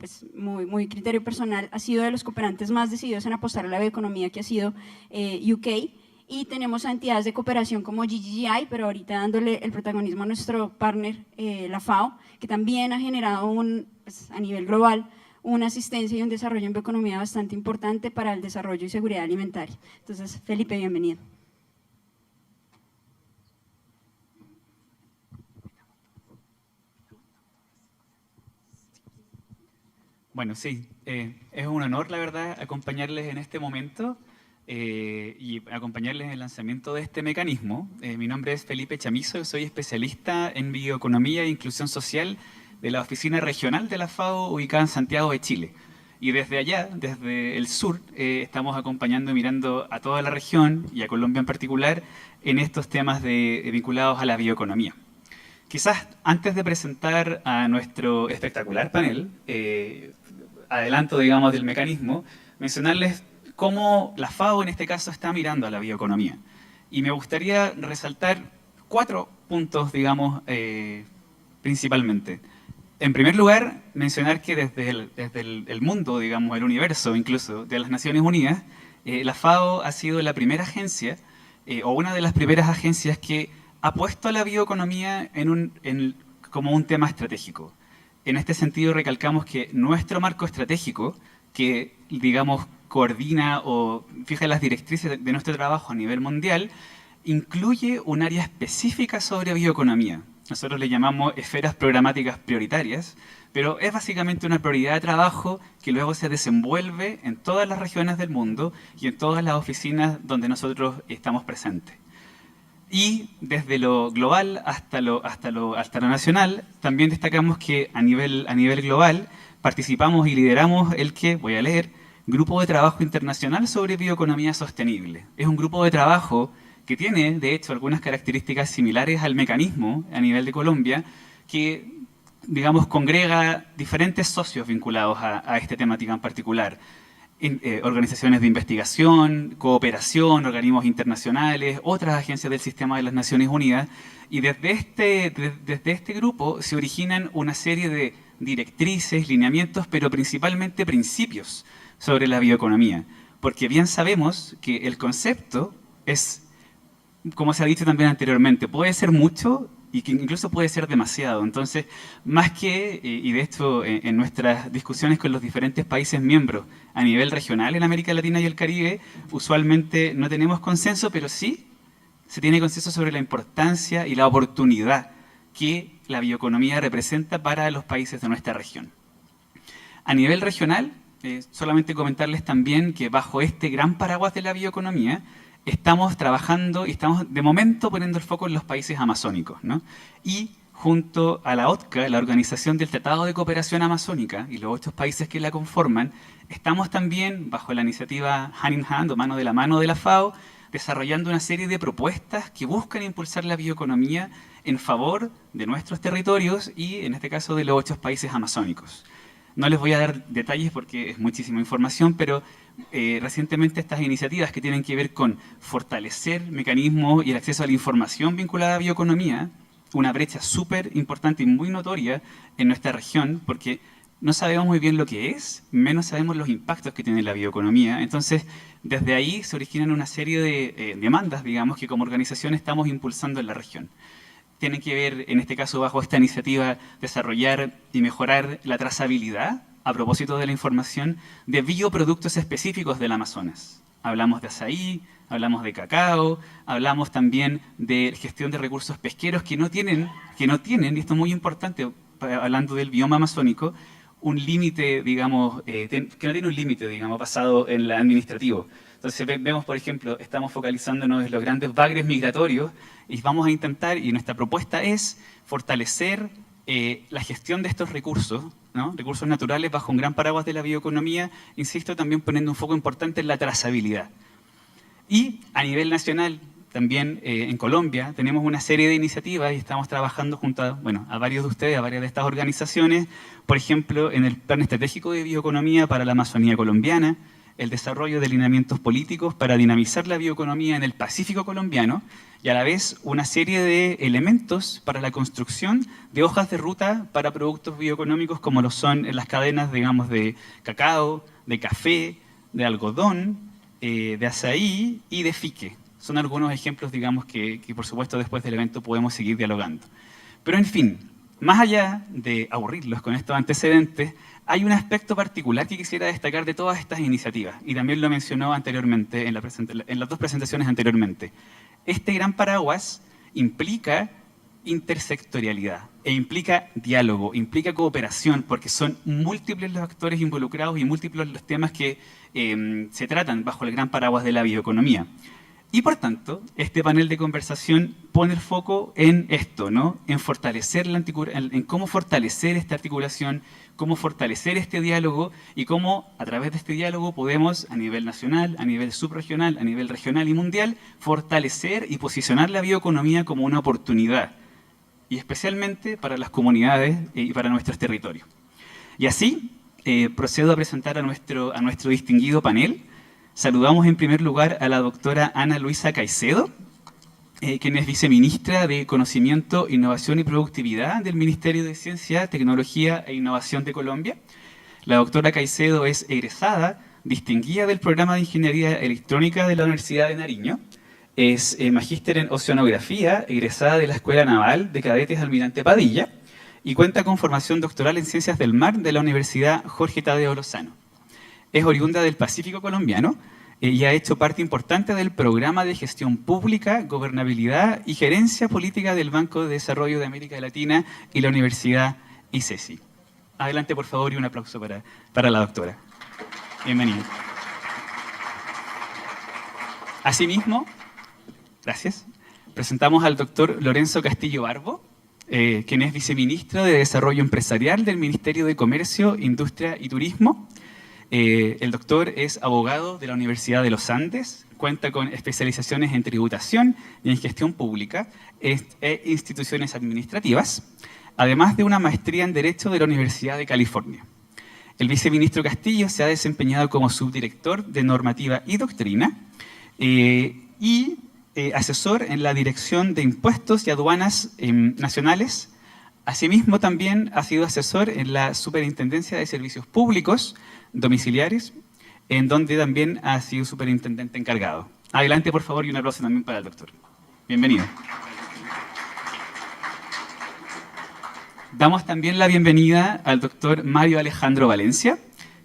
Speaker 2: pues muy criterio personal, ha sido de los cooperantes más decididos en apostar a la bioeconomía, que ha sido UK. Y tenemos a entidades de cooperación como GGI, pero ahorita dándole el protagonismo a nuestro partner, la FAO, que también ha generado pues, a nivel global una asistencia y un desarrollo en bioeconomía bastante importante para el desarrollo y seguridad alimentaria. Entonces, Felipe, bienvenido.
Speaker 5: Bueno, sí, es un honor, la verdad, acompañarles en este momento y acompañarles en el lanzamiento de este mecanismo. Mi nombre es Felipe Chamizo, soy especialista en bioeconomía e inclusión social de la oficina regional de la FAO ubicada en Santiago de Chile. Y desde allá, desde el sur, estamos acompañando y mirando a toda la región y a Colombia en particular en estos temas vinculados a la bioeconomía. Quizás antes de presentar a nuestro espectacular panel, adelanto, digamos, del mecanismo, mencionarles cómo la FAO en este caso está mirando a la bioeconomía. Y me gustaría resaltar 4 puntos, digamos, principalmente. En primer lugar, mencionar que desde el mundo, digamos, el universo incluso, de las Naciones Unidas, la FAO ha sido la primera agencia, o una de las primeras agencias que ha puesto a la bioeconomía como un tema estratégico. En este sentido, recalcamos que nuestro marco estratégico, que, digamos, coordina o fija las directrices de nuestro trabajo a nivel mundial, incluye un área específica sobre bioeconomía. Nosotros le llamamos esferas programáticas prioritarias, pero es básicamente una prioridad de trabajo que luego se desenvuelve en todas las regiones del mundo y en todas las oficinas donde nosotros estamos presentes. Y desde lo global hasta lo nacional, también destacamos que a nivel global participamos y lideramos el que, voy a leer, Grupo de Trabajo Internacional sobre Bioeconomía Sostenible. Es un grupo de trabajo que tiene, de hecho, algunas características similares al mecanismo a nivel de Colombia, que, digamos, congrega diferentes socios vinculados a esta temática en particular. Organizaciones de investigación, cooperación, organismos internacionales, otras agencias del sistema de las Naciones Unidas, y desde este grupo se originan una serie de directrices, lineamientos, pero principalmente principios sobre la bioeconomía, porque bien sabemos que el concepto es, como se ha dicho también anteriormente, puede ser mucho y que incluso puede ser demasiado. Entonces, más que, y de hecho en nuestras discusiones con los diferentes países miembros a nivel regional en América Latina y el Caribe, usualmente no tenemos consenso, pero sí se tiene consenso sobre la importancia y la oportunidad que la bioeconomía representa para los países de nuestra región. A nivel regional, solamente comentarles también que bajo este gran paraguas de la bioeconomía, estamos trabajando y estamos de momento poniendo el foco en los países amazónicos, ¿no? Y junto a la OTCA, la Organización del Tratado de Cooperación Amazónica, y los 8 países que la conforman, estamos también, bajo la iniciativa Hand in Hand, o mano de la FAO, desarrollando una serie de propuestas que buscan impulsar la bioeconomía en favor de nuestros territorios y, en este caso, de los 8 países amazónicos. No les voy a dar detalles porque es muchísima información, pero recientemente estas iniciativas que tienen que ver con fortalecer mecanismos y el acceso a la información vinculada a bioeconomía, una brecha súper importante y muy notoria en nuestra región, porque no sabemos muy bien lo que es, menos sabemos los impactos que tiene la bioeconomía. Entonces, desde ahí se originan una serie de demandas, digamos, que como organización estamos impulsando en la región. Tienen que ver, en este caso, bajo esta iniciativa, desarrollar y mejorar la trazabilidad, a propósito de la información, de bioproductos específicos del Amazonas. Hablamos de azaí, hablamos de cacao, hablamos también de gestión de recursos pesqueros que no tienen, y esto es muy importante, hablando del bioma amazónico, un límite, digamos, que no tiene un límite, digamos, basado en lo administrativo. Entonces vemos, por ejemplo, estamos focalizándonos en los grandes bagres migratorios y vamos a intentar, y nuestra propuesta es fortalecer la gestión de estos recursos, ¿no? Recursos naturales bajo un gran paraguas de la bioeconomía, insisto, también poniendo un foco importante en la trazabilidad. Y a nivel nacional, también en Colombia, tenemos una serie de iniciativas y estamos trabajando junto a varios de ustedes, a varias de estas organizaciones, por ejemplo, en el Plan Estratégico de Bioeconomía para la Amazonía Colombiana, el desarrollo de lineamientos políticos para dinamizar la bioeconomía en el Pacífico colombiano y a la vez una serie de elementos para la construcción de hojas de ruta para productos bioeconómicos como lo son las cadenas, digamos, de cacao, de café, de algodón, de azaí y de fique. Son algunos ejemplos, digamos, que por supuesto después del evento podemos seguir dialogando. Pero en fin, más allá de aburrirlos con estos antecedentes, hay un aspecto particular que quisiera destacar de todas estas iniciativas, y también lo mencionó anteriormente en las dos presentaciones anteriormente. Este gran paraguas implica intersectorialidad e implica diálogo, implica cooperación, porque son múltiples los actores involucrados y múltiples los temas que se tratan bajo el gran paraguas de la bioeconomía. Y por tanto, este panel de conversación pone el foco en esto, ¿no? En fortalecer en cómo fortalecer esta articulación, cómo fortalecer este diálogo y cómo a través de este diálogo podemos a nivel nacional, a nivel subregional, a nivel regional y mundial fortalecer y posicionar la bioeconomía como una oportunidad y especialmente para las comunidades y para nuestros territorios. Y así procedo a presentar a nuestro distinguido panel. Saludamos en primer lugar a la doctora Ana Luisa Caicedo, quien es viceministra de Conocimiento, Innovación y Productividad del Ministerio de Ciencia, Tecnología e Innovación de Colombia. La doctora Caicedo es egresada, distinguida del programa de Ingeniería Electrónica de la Universidad de Nariño. Es magíster en Oceanografía, egresada de la Escuela Naval de Cadetes Almirante Padilla y cuenta con formación doctoral en Ciencias del Mar de la Universidad Jorge Tadeo Lozano. Es oriunda del Pacífico colombiano y ha hecho parte importante del Programa de Gestión Pública, Gobernabilidad y Gerencia Política del Banco de Desarrollo de América Latina y la Universidad ICESI. Adelante, por favor, y un aplauso para la doctora. Bienvenida. Asimismo, gracias, presentamos al doctor Lorenzo Castillo Barbo, quien es viceministro de Desarrollo Empresarial del Ministerio de Comercio, Industria y Turismo. El doctor es abogado de la Universidad de los Andes, cuenta con especializaciones en tributación y en gestión pública e instituciones administrativas, además de una maestría en Derecho de la Universidad de California. El viceministro Castillo se ha desempeñado como subdirector de Normativa y Doctrina y asesor en la Dirección de Impuestos y Aduanas Nacionales. Asimismo, también ha sido asesor en la Superintendencia de Servicios Públicos Domiciliarios, en donde también ha sido superintendente encargado. Adelante, por favor, y un aplauso también para el doctor. Bienvenido. Damos también la bienvenida al doctor Mario Alejandro Valencia,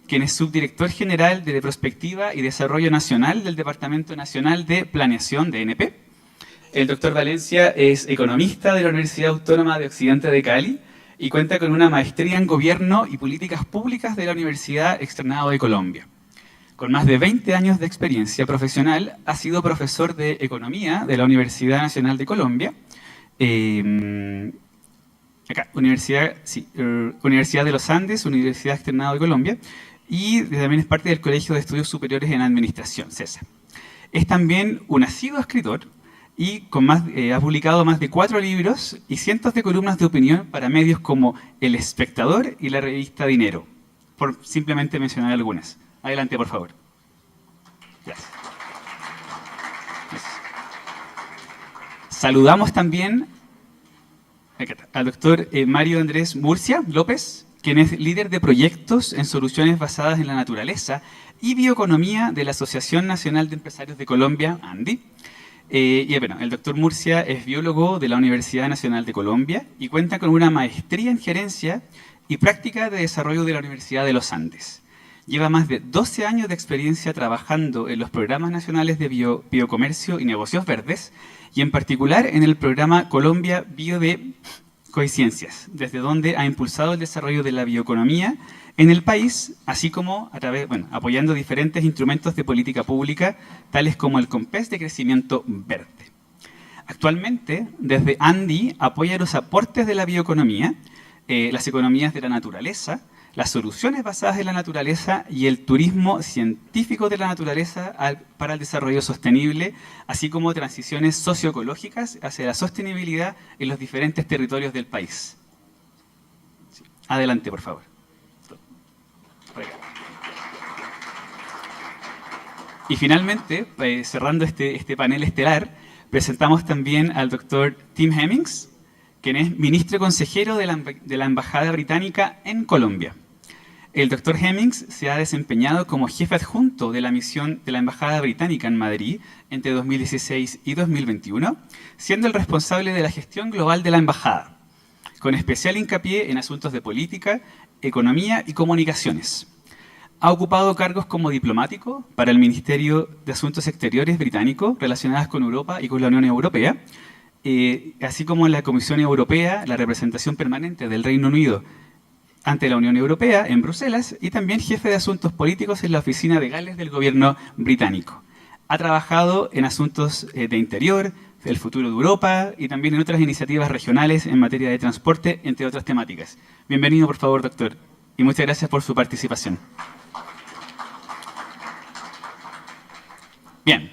Speaker 5: quien es subdirector general de Prospectiva y Desarrollo Nacional del Departamento Nacional de Planeación, DNP. El doctor Valencia es economista de la Universidad Autónoma de Occidente de Cali y cuenta con una maestría en Gobierno y Políticas Públicas de la Universidad Externado de Colombia. Con más de 20 años de experiencia profesional, ha sido profesor de Economía de la Universidad Nacional de Colombia, Universidad de los Andes, Universidad Externado de Colombia, y también es parte del Colegio de Estudios Superiores en Administración, CESA. Es también un asiduo escritor y ha publicado más de 4 libros y cientos de columnas de opinión para medios como El Espectador y la revista Dinero, por simplemente mencionar algunas. Adelante, por favor. Gracias. Saludamos también al doctor Mario Andrés Murcia López, quien es líder de proyectos en soluciones basadas en la naturaleza y bioeconomía de la Asociación Nacional de Empresarios de Colombia, ANDI. El doctor Murcia es biólogo de la Universidad Nacional de Colombia y cuenta con una maestría en gerencia y práctica de desarrollo de la Universidad de los Andes. Lleva más de 12 años de experiencia trabajando en los programas nacionales de biocomercio y negocios verdes y en particular en el programa Colombia Bio de Coiciencias, desde donde ha impulsado el desarrollo de la bioeconomía en el país, así como apoyando diferentes instrumentos de política pública, tales como el COMPES de Crecimiento Verde. Actualmente, desde ANDI apoya los aportes de la bioeconomía, las economías de la naturaleza, las soluciones basadas en la naturaleza y el turismo científico de la naturaleza para el desarrollo sostenible, así como transiciones socioecológicas hacia la sostenibilidad en los diferentes territorios del país. Sí. Adelante, por favor. Y finalmente, cerrando este panel estelar, presentamos también al doctor Tim Hemmings, quien es ministro consejero de la Embajada Británica en Colombia. El doctor Hemmings se ha desempeñado como jefe adjunto de la misión de la Embajada Británica en Madrid entre 2016 y 2021, siendo el responsable de la gestión global de la Embajada, con especial hincapié en asuntos de política, economía y comunicaciones. Ha ocupado cargos como diplomático para el Ministerio de Asuntos Exteriores británico relacionados con Europa y con la Unión Europea, así como en la Comisión Europea, la representación permanente del Reino Unido ante la Unión Europea en Bruselas y también jefe de asuntos políticos en la Oficina de Gales del gobierno británico. Ha trabajado en asuntos de interior, el futuro de Europa y también en otras iniciativas regionales en materia de transporte, entre otras temáticas. Bienvenido, por favor, doctor, y muchas gracias por su participación. Bien,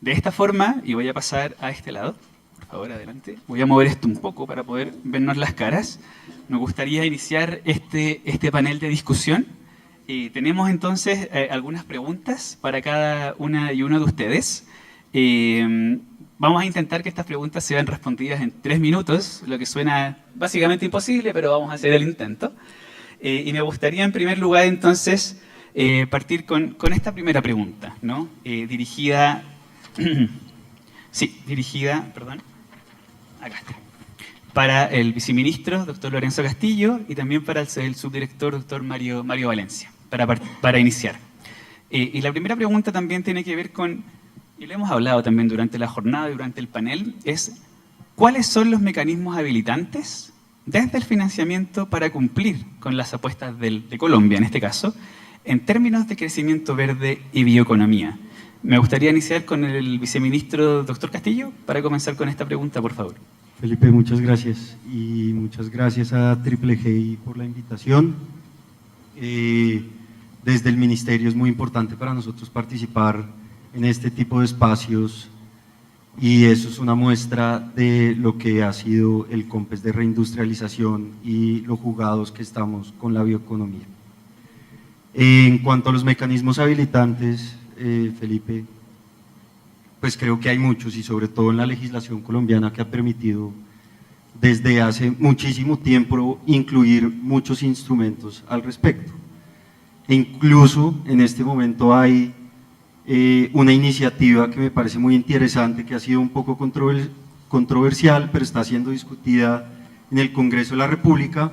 Speaker 5: de esta forma, y voy a pasar a este lado, por favor, adelante. Voy a mover esto un poco para poder vernos las caras. Nos gustaría iniciar este panel de discusión. Tenemos entonces algunas preguntas para cada una y uno de ustedes. Vamos a intentar que estas preguntas sean respondidas en 3 minutos, lo que suena básicamente imposible, pero vamos a hacer el intento. Y me gustaría en primer lugar entonces partir con esta primera pregunta, ¿no? Dirigida, perdón, acá está, para el viceministro, doctor Lorenzo Castillo, y también para el subdirector, doctor Mario Valencia, para iniciar. Y la primera pregunta también tiene que ver con, y lo hemos hablado también durante la jornada, durante el panel, es ¿cuáles son los mecanismos habilitantes desde el financiamiento para cumplir con las apuestas de Colombia, en este caso, en términos de crecimiento verde y bioeconomía? Me gustaría iniciar con el viceministro, doctor Castillo, para comenzar con esta pregunta, por favor.
Speaker 6: Felipe, muchas gracias. Y muchas gracias a Triple G por la invitación. Desde el Ministerio es muy importante para nosotros participar en este tipo de espacios y eso es una muestra de lo que ha sido el COMPES de reindustrialización y lo jugados que estamos con la bioeconomía. En cuanto a los mecanismos habilitantes, Felipe, pues creo que hay muchos y sobre todo en la legislación colombiana que ha permitido desde hace muchísimo tiempo incluir muchos instrumentos al respecto. E incluso en este momento hay una iniciativa que me parece muy interesante, que ha sido un poco controversial, pero está siendo discutida en el Congreso de la República,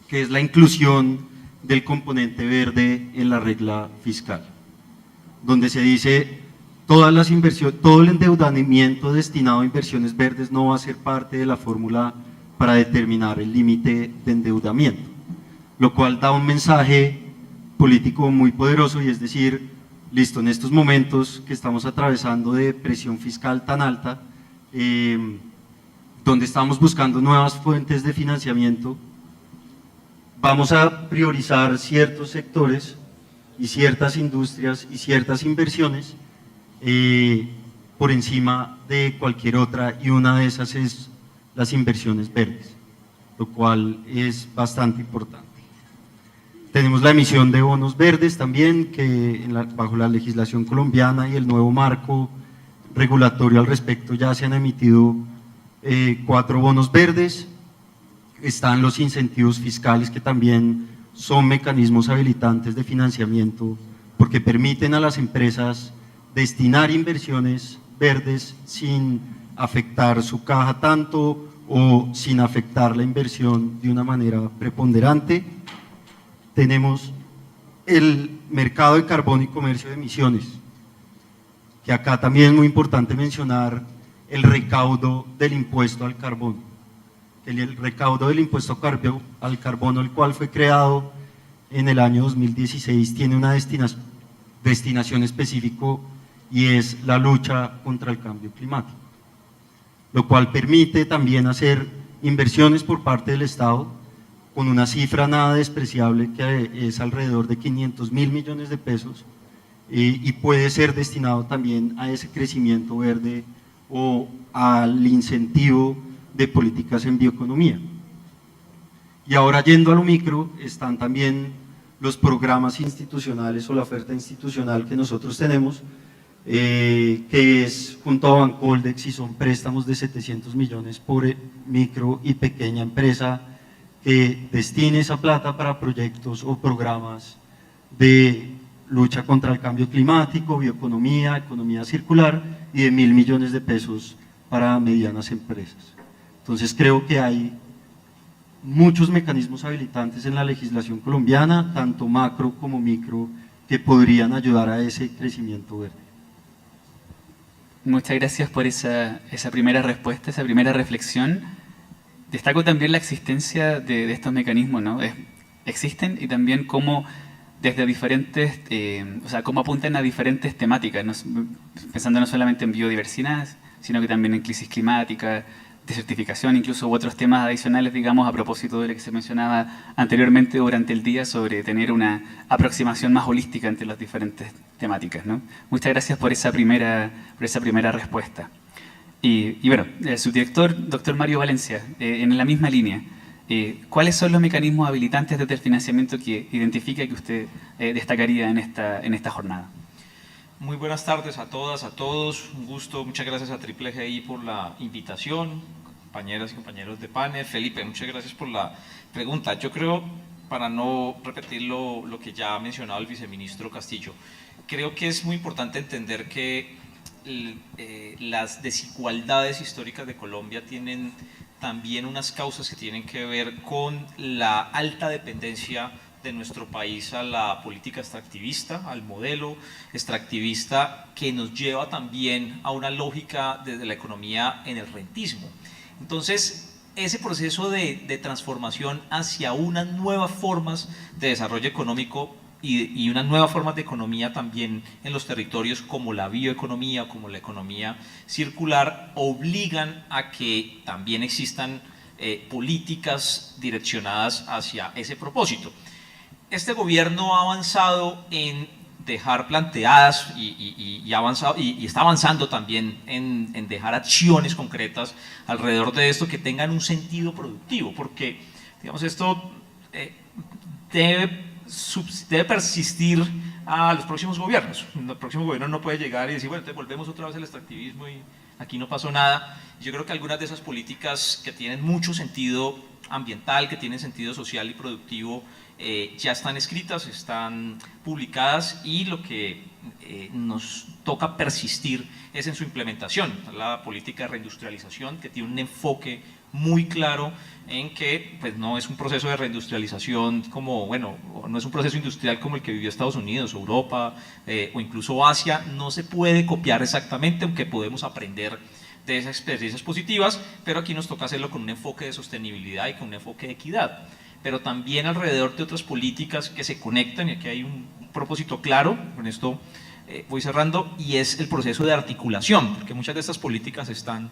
Speaker 6: que es la inclusión del componente verde en la regla fiscal, donde se dice todas las inversiones, todo el endeudamiento destinado a inversiones verdes no va a ser parte de la fórmula para determinar el límite de endeudamiento, lo cual da un mensaje político muy poderoso y es decir, listo, en estos momentos que estamos atravesando de presión fiscal tan alta, donde estamos buscando nuevas fuentes de financiamiento, vamos a priorizar ciertos sectores y ciertas industrias y ciertas inversiones por encima de cualquier otra y una de esas es las inversiones verdes, lo cual es bastante importante. Tenemos la emisión de bonos verdes también, que bajo la legislación colombiana y el nuevo marco regulatorio al respecto ya se han emitido 4 bonos verdes. Están los incentivos fiscales que también son mecanismos habilitantes de financiamiento porque permiten a las empresas destinar inversiones verdes sin afectar su caja tanto o sin afectar la inversión de una manera preponderante. Tenemos el mercado de carbono y comercio de emisiones, que acá también es muy importante mencionar el recaudo del impuesto al carbono. El recaudo del impuesto al carbono, el cual fue creado en el año 2016, tiene una destinación específica y es la lucha contra el cambio climático, lo cual permite también hacer inversiones por parte del Estado con una cifra nada despreciable que es alrededor de 500.000 millones de pesos y puede ser destinado también a ese crecimiento verde o al incentivo de políticas en bioeconomía. Y ahora yendo a lo micro, están también los programas institucionales o la oferta institucional que nosotros tenemos, que es junto a Bancoldex y son préstamos de 700 millones por micro y pequeña empresa que destine esa plata para proyectos o programas de lucha contra el cambio climático, bioeconomía, economía circular y de 1.000 millones de pesos para medianas empresas. Entonces creo que hay muchos mecanismos habilitantes en la legislación colombiana, tanto macro como micro, que podrían ayudar a ese crecimiento verde.
Speaker 5: Muchas gracias por esa primera respuesta, esa primera reflexión. Destaco también la existencia de estos mecanismos, ¿no? Existen y también cómo desde diferentes, o sea, cómo apuntan a diferentes temáticas, ¿no? Pensando no solamente en biodiversidad, sino que también en crisis climática, desertificación, incluso otros temas adicionales, digamos, a propósito de lo que se mencionaba anteriormente durante el día sobre tener una aproximación más holística entre las diferentes temáticas, ¿no? Muchas gracias por esa primera respuesta. Y bueno, el subdirector, doctor Mario Valencia, en la misma línea, ¿cuáles son los mecanismos habilitantes desde el financiamiento que identifica que usted destacaría en esta jornada?
Speaker 7: Muy buenas tardes a todas, a todos. Un gusto, muchas gracias a Triple GI por la invitación, compañeras y compañeros de panel. Felipe, muchas gracias por la pregunta. Yo creo, para no repetir lo que ya ha mencionado el viceministro Castillo, creo que es muy importante entender que las desigualdades históricas de Colombia tienen también unas causas que tienen que ver con la alta dependencia de nuestro país a la política extractivista, al modelo extractivista que nos lleva también a una lógica desde la economía en el rentismo. Entonces, ese proceso de transformación hacia unas nuevas formas de desarrollo económico y unas nuevas formas de economía también en los territorios como la bioeconomía, como la economía circular, obligan a que también existan políticas direccionadas hacia ese propósito. Este gobierno ha avanzado en dejar planteadas y está avanzando también en dejar acciones concretas alrededor de esto que tengan un sentido productivo, porque digamos, esto debe persistir a los próximos gobiernos. El próximo gobierno no puede llegar y decir, bueno, entonces volvemos otra vez al extractivismo y aquí no pasó nada. Yo creo que algunas de esas políticas que tienen mucho sentido ambiental, que tienen sentido social y productivo, ya están escritas, están publicadas y lo que nos toca persistir es en su implementación. La política de reindustrialización, que tiene un enfoque muy claro en que pues, no es un proceso de reindustrialización como, bueno, no es un proceso industrial como el que vivió Estados Unidos, Europa o incluso Asia, no se puede copiar exactamente, aunque podemos aprender de esas experiencias positivas, pero aquí nos toca hacerlo con un enfoque de sostenibilidad y con un enfoque de equidad, pero también alrededor de otras políticas que se conectan, y aquí hay un propósito claro, con esto voy cerrando, y es el proceso de articulación, porque muchas de estas políticas están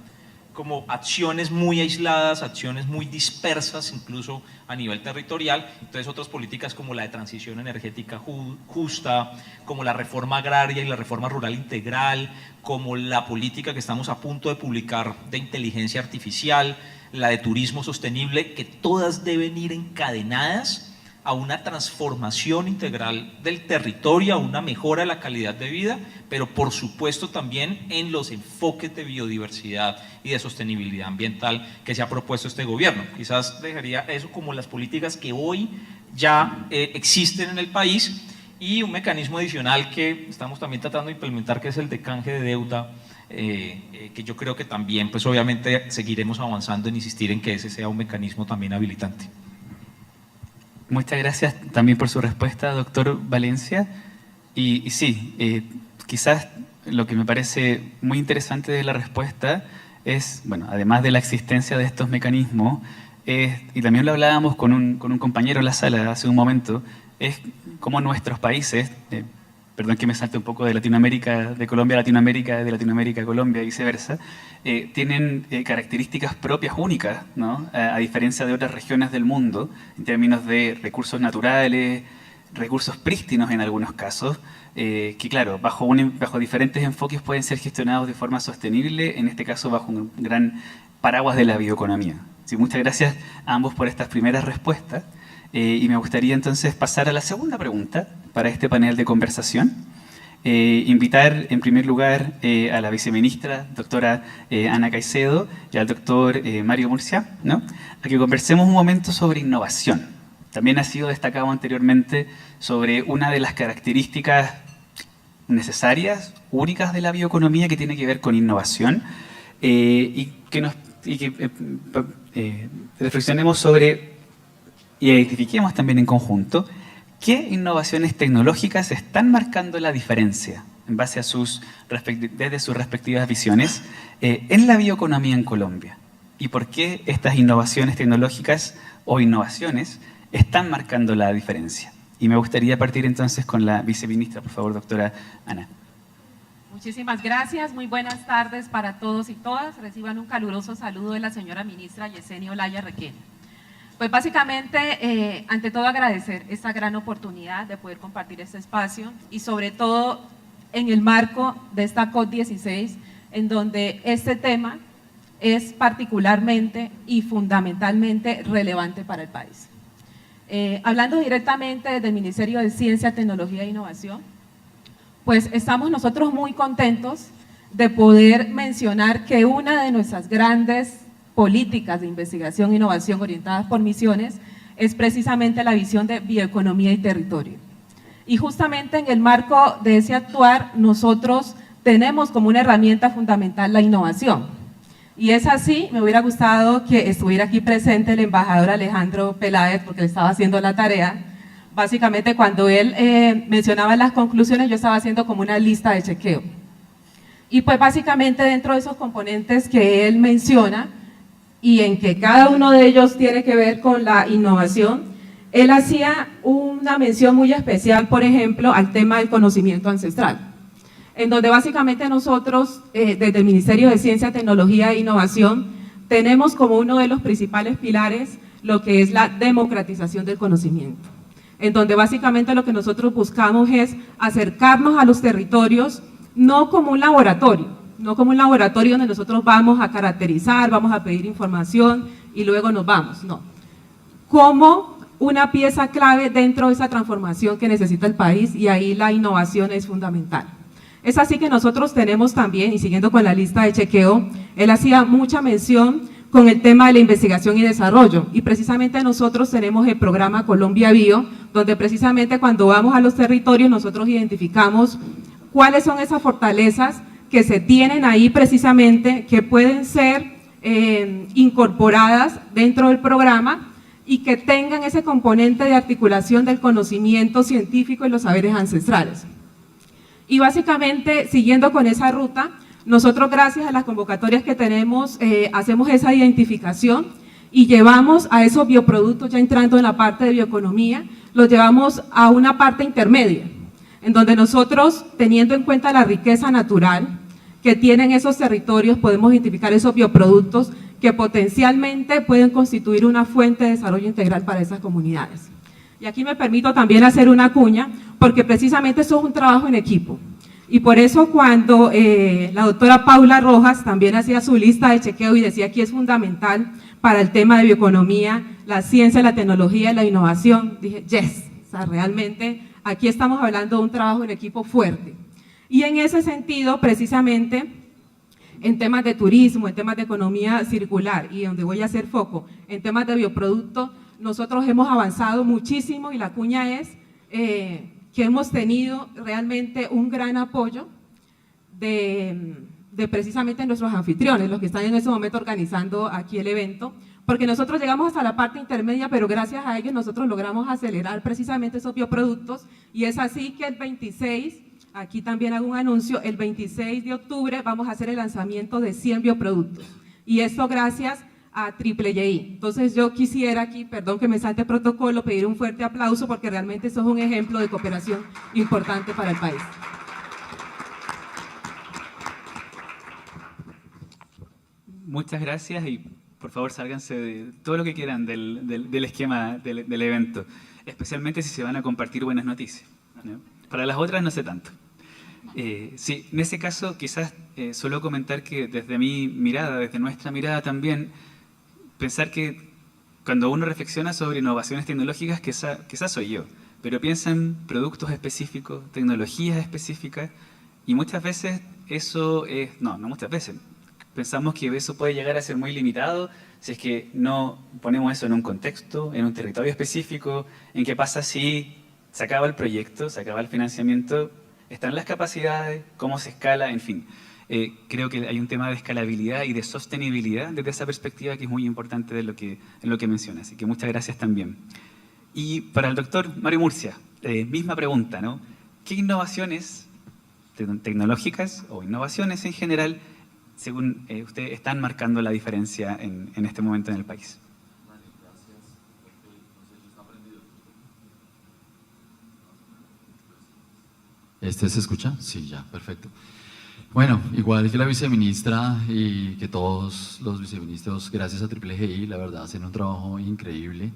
Speaker 7: como acciones muy aisladas, acciones muy dispersas, incluso a nivel territorial. Entonces otras políticas como la de transición energética justa, como la reforma agraria y la reforma rural integral, como la política que estamos a punto de publicar de inteligencia artificial, la de turismo sostenible, que todas deben ir encadenadas a una transformación integral del territorio, a una mejora de la calidad de vida, pero por supuesto también en los enfoques de biodiversidad y de sostenibilidad ambiental que se ha propuesto este gobierno. Quizás dejaría eso como las políticas que hoy ya existen en el país, y un mecanismo adicional que estamos también tratando de implementar, que es el de canje de deuda, que yo creo que también, pues obviamente seguiremos avanzando en insistir en que ese sea un mecanismo también habilitante.
Speaker 5: Muchas gracias también por su respuesta, doctor Valencia. Y sí, quizás lo que me parece muy interesante de la respuesta es, bueno, además de la existencia de estos mecanismos, y también lo hablábamos con un compañero en la sala hace un momento, es cómo nuestros países, perdón que me salte un poco de Latinoamérica, de Colombia a Latinoamérica, de Latinoamérica a Colombia y viceversa, tienen características propias únicas, ¿no? A diferencia de otras regiones del mundo, en términos de recursos naturales, recursos prístinos en algunos casos, que claro, bajo diferentes enfoques pueden ser gestionados de forma sostenible, en este caso bajo un gran paraguas de la bioeconomía. Sí, muchas gracias a ambos por estas primeras respuestas. Y me gustaría entonces pasar a la segunda pregunta para este panel de conversación. Invitar en primer lugar a la viceministra, doctora Ana Caicedo, y al doctor Mario Murcia, ¿no?, a que conversemos un momento sobre innovación. También ha sido destacado anteriormente sobre una de las características necesarias, únicas de la bioeconomía, que tiene que ver con innovación, y que reflexionemos sobre y identifiquemos también en conjunto qué innovaciones tecnológicas están marcando la diferencia en base a desde sus respectivas visiones en la bioeconomía en Colombia, y por qué estas innovaciones tecnológicas o innovaciones están marcando la diferencia. Y me gustaría partir entonces con la viceministra, por favor, doctora Ana.
Speaker 8: Muchísimas gracias, muy buenas tardes para todos y todas. Reciban un caluroso saludo de la señora ministra Yesenia Olaya Requena. Pues básicamente, ante todo agradecer esta gran oportunidad de poder compartir este espacio y sobre todo en el marco de esta COP16, en donde este tema es particularmente y fundamentalmente relevante para el país. Hablando directamente desde el Ministerio de Ciencia, Tecnología e Innovación, pues estamos nosotros muy contentos de poder mencionar que una de nuestras grandes políticas de investigación e innovación orientadas por misiones es precisamente la visión de bioeconomía y territorio. Y justamente en el marco de ese actuar, nosotros tenemos como una herramienta fundamental la innovación. Y es así, me hubiera gustado que estuviera aquí presente el embajador Alejandro Peláez, porque le estaba haciendo la tarea. Básicamente, cuando él mencionaba las conclusiones, yo estaba haciendo como una lista de chequeo. Y pues básicamente dentro de esos componentes que él menciona, y en que cada uno de ellos tiene que ver con la innovación, él hacía una mención muy especial, por ejemplo, al tema del conocimiento ancestral, en donde básicamente nosotros, desde el Ministerio de Ciencia, Tecnología e Innovación, tenemos como uno de los principales pilares lo que es la democratización del conocimiento, en donde básicamente lo que nosotros buscamos es acercarnos a los territorios, no como un laboratorio, donde nosotros vamos a caracterizar, vamos a pedir información y luego nos vamos, no. Como una pieza clave dentro de esa transformación que necesita el país, y ahí la innovación es fundamental. Es así que nosotros tenemos también, y siguiendo con la lista de chequeo, él hacía mucha mención con el tema de la investigación y desarrollo, y precisamente nosotros tenemos el programa Colombia Bio, donde precisamente cuando vamos a los territorios nosotros identificamos cuáles son esas fortalezas que se tienen ahí precisamente, que pueden ser incorporadas dentro del programa y que tengan ese componente de articulación del conocimiento científico y los saberes ancestrales. Y básicamente, siguiendo con esa ruta, nosotros gracias a las convocatorias que tenemos, hacemos esa identificación y llevamos a esos bioproductos, ya entrando en la parte de bioeconomía, los llevamos a una parte intermedia, en donde nosotros, teniendo en cuenta la riqueza natural que tienen esos territorios, podemos identificar esos bioproductos que potencialmente pueden constituir una fuente de desarrollo integral para esas comunidades. Y aquí me permito también hacer una cuña, porque precisamente eso es un trabajo en equipo. Y por eso cuando la doctora Paula Rojas también hacía su lista de chequeo y decía que es fundamental para el tema de bioeconomía, la ciencia, la tecnología y la innovación, dije, yes, o sea, realmente aquí estamos hablando de un trabajo en equipo fuerte. Y en ese sentido, precisamente, en temas de turismo, en temas de economía circular, y donde voy a hacer foco, en temas de bioproductos, nosotros hemos avanzado muchísimo, y la cuña es que hemos tenido realmente un gran apoyo de precisamente nuestros anfitriones, los que están en ese momento organizando aquí el evento, porque nosotros llegamos hasta la parte intermedia, pero gracias a ellos nosotros logramos acelerar precisamente esos bioproductos, y es así que el 26, aquí también hago un anuncio, el 26 de octubre vamos a hacer el lanzamiento de 100 bioproductos, y esto gracias a YYI. Entonces yo quisiera aquí, perdón que me salte el protocolo, pedir un fuerte aplauso, porque realmente eso es un ejemplo de cooperación importante para el país.
Speaker 5: Muchas gracias, y por favor sálganse de todo lo que quieran del esquema del evento, especialmente si se van a compartir buenas noticias, ¿no? Para las otras no sé tanto. Sí, en ese caso quizás solo comentar que desde mi mirada, desde nuestra mirada también, pensar que cuando uno reflexiona sobre innovaciones tecnológicas, quizás soy yo, pero piensa en productos específicos, tecnologías específicas, y muchas veces eso es, no muchas veces, pensamos que eso puede llegar a ser muy limitado si es que no ponemos eso en un contexto, en un territorio específico, en qué pasa si se acaba el proyecto, se acaba el financiamiento, están las capacidades, cómo se escala, en fin. Creo que hay un tema de escalabilidad y de sostenibilidad desde esa perspectiva que es muy importante de lo que menciona. Así que muchas gracias también. Y para el doctor Mario Murcia, misma pregunta, ¿no? ¿Qué innovaciones tecnológicas o innovaciones en general, según usted, están marcando la diferencia en este momento en el país?
Speaker 9: Vale, gracias. No sé si está prendido. ¿Se escucha? Sí, ya, perfecto. Bueno, igual que la viceministra y que todos los viceministros, gracias a Triple GI, la verdad, hacen un trabajo increíble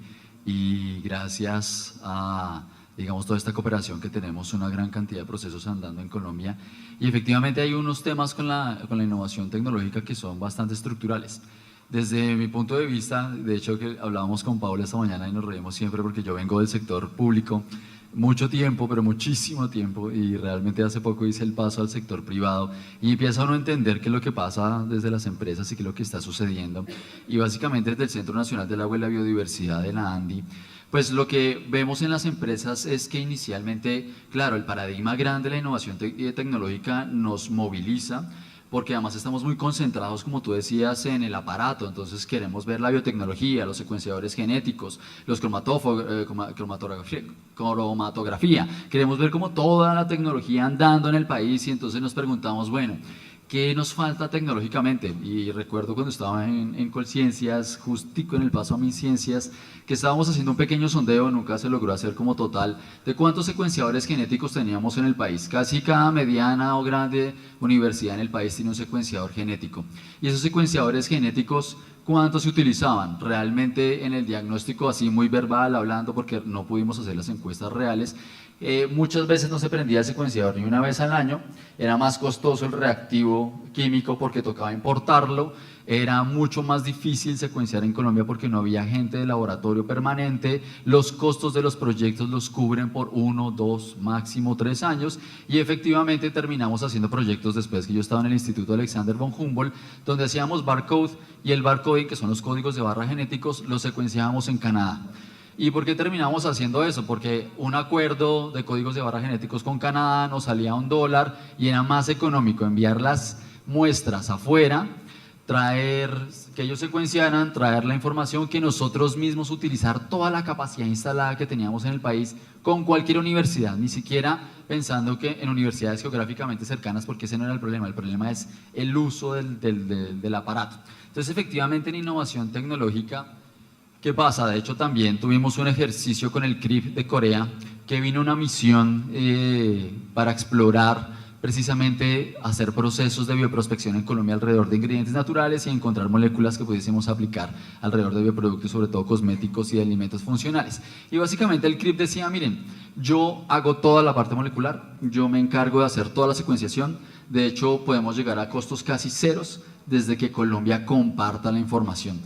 Speaker 9: y gracias a, digamos, toda esta cooperación que tenemos, una gran cantidad de procesos andando en Colombia y efectivamente hay unos temas con la innovación tecnológica que son bastante estructurales. Desde mi punto de vista, de hecho que hablábamos con Paula esta mañana y nos reímos siempre porque yo vengo del sector público, mucho tiempo, pero muchísimo tiempo, y realmente hace poco hice el paso al sector privado y empieza uno a entender qué es lo que pasa desde las empresas y qué es lo que está sucediendo. Y básicamente desde el Centro Nacional del Agua y la Biodiversidad de la ANDI, pues lo que vemos en las empresas es que inicialmente, claro, el paradigma grande de la innovación tecnológica nos moviliza, porque además estamos muy concentrados, como tú decías, en el aparato, entonces queremos ver la biotecnología, los secuenciadores genéticos, los cromatografía, queremos ver como toda la tecnología andando en el país y entonces nos preguntamos, bueno, ¿qué nos falta tecnológicamente? Y recuerdo cuando estaba en Colciencias, justico en el paso a MinCiencias, que estábamos haciendo un pequeño sondeo, nunca se logró hacer como total, de cuántos secuenciadores genéticos teníamos en el país. Casi cada mediana o grande universidad en el país tiene un secuenciador genético. Y esos secuenciadores genéticos, ¿cuántos se utilizaban? Realmente en el diagnóstico así muy verbal, hablando, porque no pudimos hacer las encuestas reales, muchas veces no se prendía el secuenciador ni una vez al año, era más costoso el reactivo químico porque tocaba importarlo, era mucho más difícil secuenciar en Colombia porque no había gente de laboratorio permanente, los costos de los proyectos los cubren por 1, 2, máximo 3 años y efectivamente terminamos haciendo proyectos después que yo estaba en el Instituto Alexander von Humboldt, donde hacíamos barcode y el barcoding, que son los códigos de barra genéticos, los secuenciábamos en Canadá. ¿Y por qué terminamos haciendo eso? Porque un acuerdo de códigos de barra genéticos con Canadá nos salía $1 y era más económico enviar las muestras afuera, traer, que ellos secuenciaran, traer la información, que nosotros mismos utilizar toda la capacidad instalada que teníamos en el país con cualquier universidad, ni siquiera pensando que en universidades geográficamente cercanas, porque ese no era el problema es el uso del aparato. Entonces, efectivamente, en innovación tecnológica, ¿qué pasa? De hecho, también tuvimos un ejercicio con el CRIP de Corea, que vino una misión para explorar precisamente hacer procesos de bioprospección en Colombia alrededor de ingredientes naturales y encontrar moléculas que pudiésemos aplicar alrededor de bioproductos, sobre todo cosméticos y de alimentos funcionales. Y básicamente el CRIP decía, miren, yo hago toda la parte molecular, yo me encargo de hacer toda la secuenciación, de hecho podemos llegar a costos casi ceros desde que Colombia comparta la información.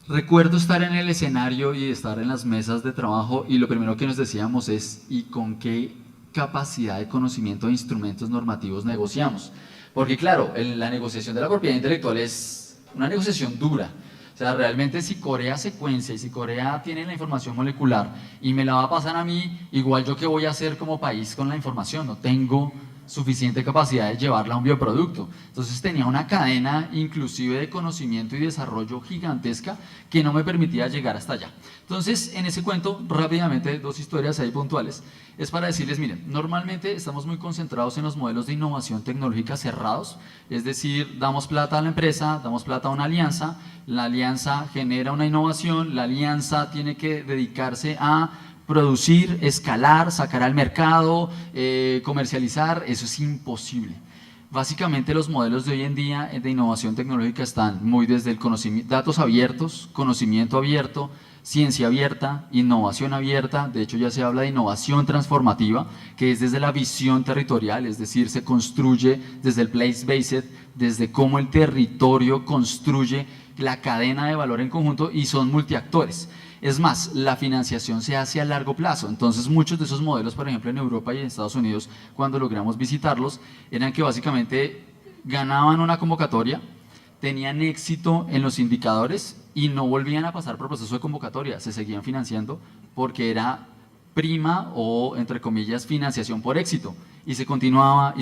Speaker 9: Recuerdo estar en el escenario y estar en las mesas de trabajo y lo primero que nos decíamos es ¿y con qué capacidad de conocimiento de instrumentos normativos negociamos? Porque claro, la negociación de la propiedad intelectual es una negociación dura. O sea, realmente si Corea secuencia y si Corea tiene la información molecular y me la va a pasar a mí, igual yo qué voy a hacer como país con la información, no tengo suficiente capacidad de llevarla a un bioproducto. Entonces tenía una cadena inclusive de conocimiento y desarrollo gigantesca que no me permitía llegar hasta allá. Entonces, en ese cuento, rápidamente, 2 historias ahí puntuales, es para decirles, miren, normalmente estamos muy concentrados en los modelos de innovación tecnológica cerrados, es decir, damos plata a la empresa, damos plata a una alianza, la alianza genera una innovación, la alianza tiene que dedicarse a producir, escalar, sacar al mercado, comercializar, eso es imposible. Básicamente los modelos de hoy en día de innovación tecnológica están muy desde el conocimiento, datos abiertos, conocimiento abierto, ciencia abierta, innovación abierta, de hecho ya se habla de innovación transformativa, que es desde la visión territorial, es decir, se construye desde el place-based, desde cómo el territorio construye la cadena de valor en conjunto y son multiactores. Es más, la financiación se hace a largo plazo, entonces muchos de esos modelos, por ejemplo en Europa y en Estados Unidos, cuando logramos visitarlos, eran que básicamente ganaban una convocatoria, tenían éxito en los indicadores y no volvían a pasar por proceso de convocatoria, se seguían financiando porque era prima o, entre comillas, financiación por éxito. Y se continuaba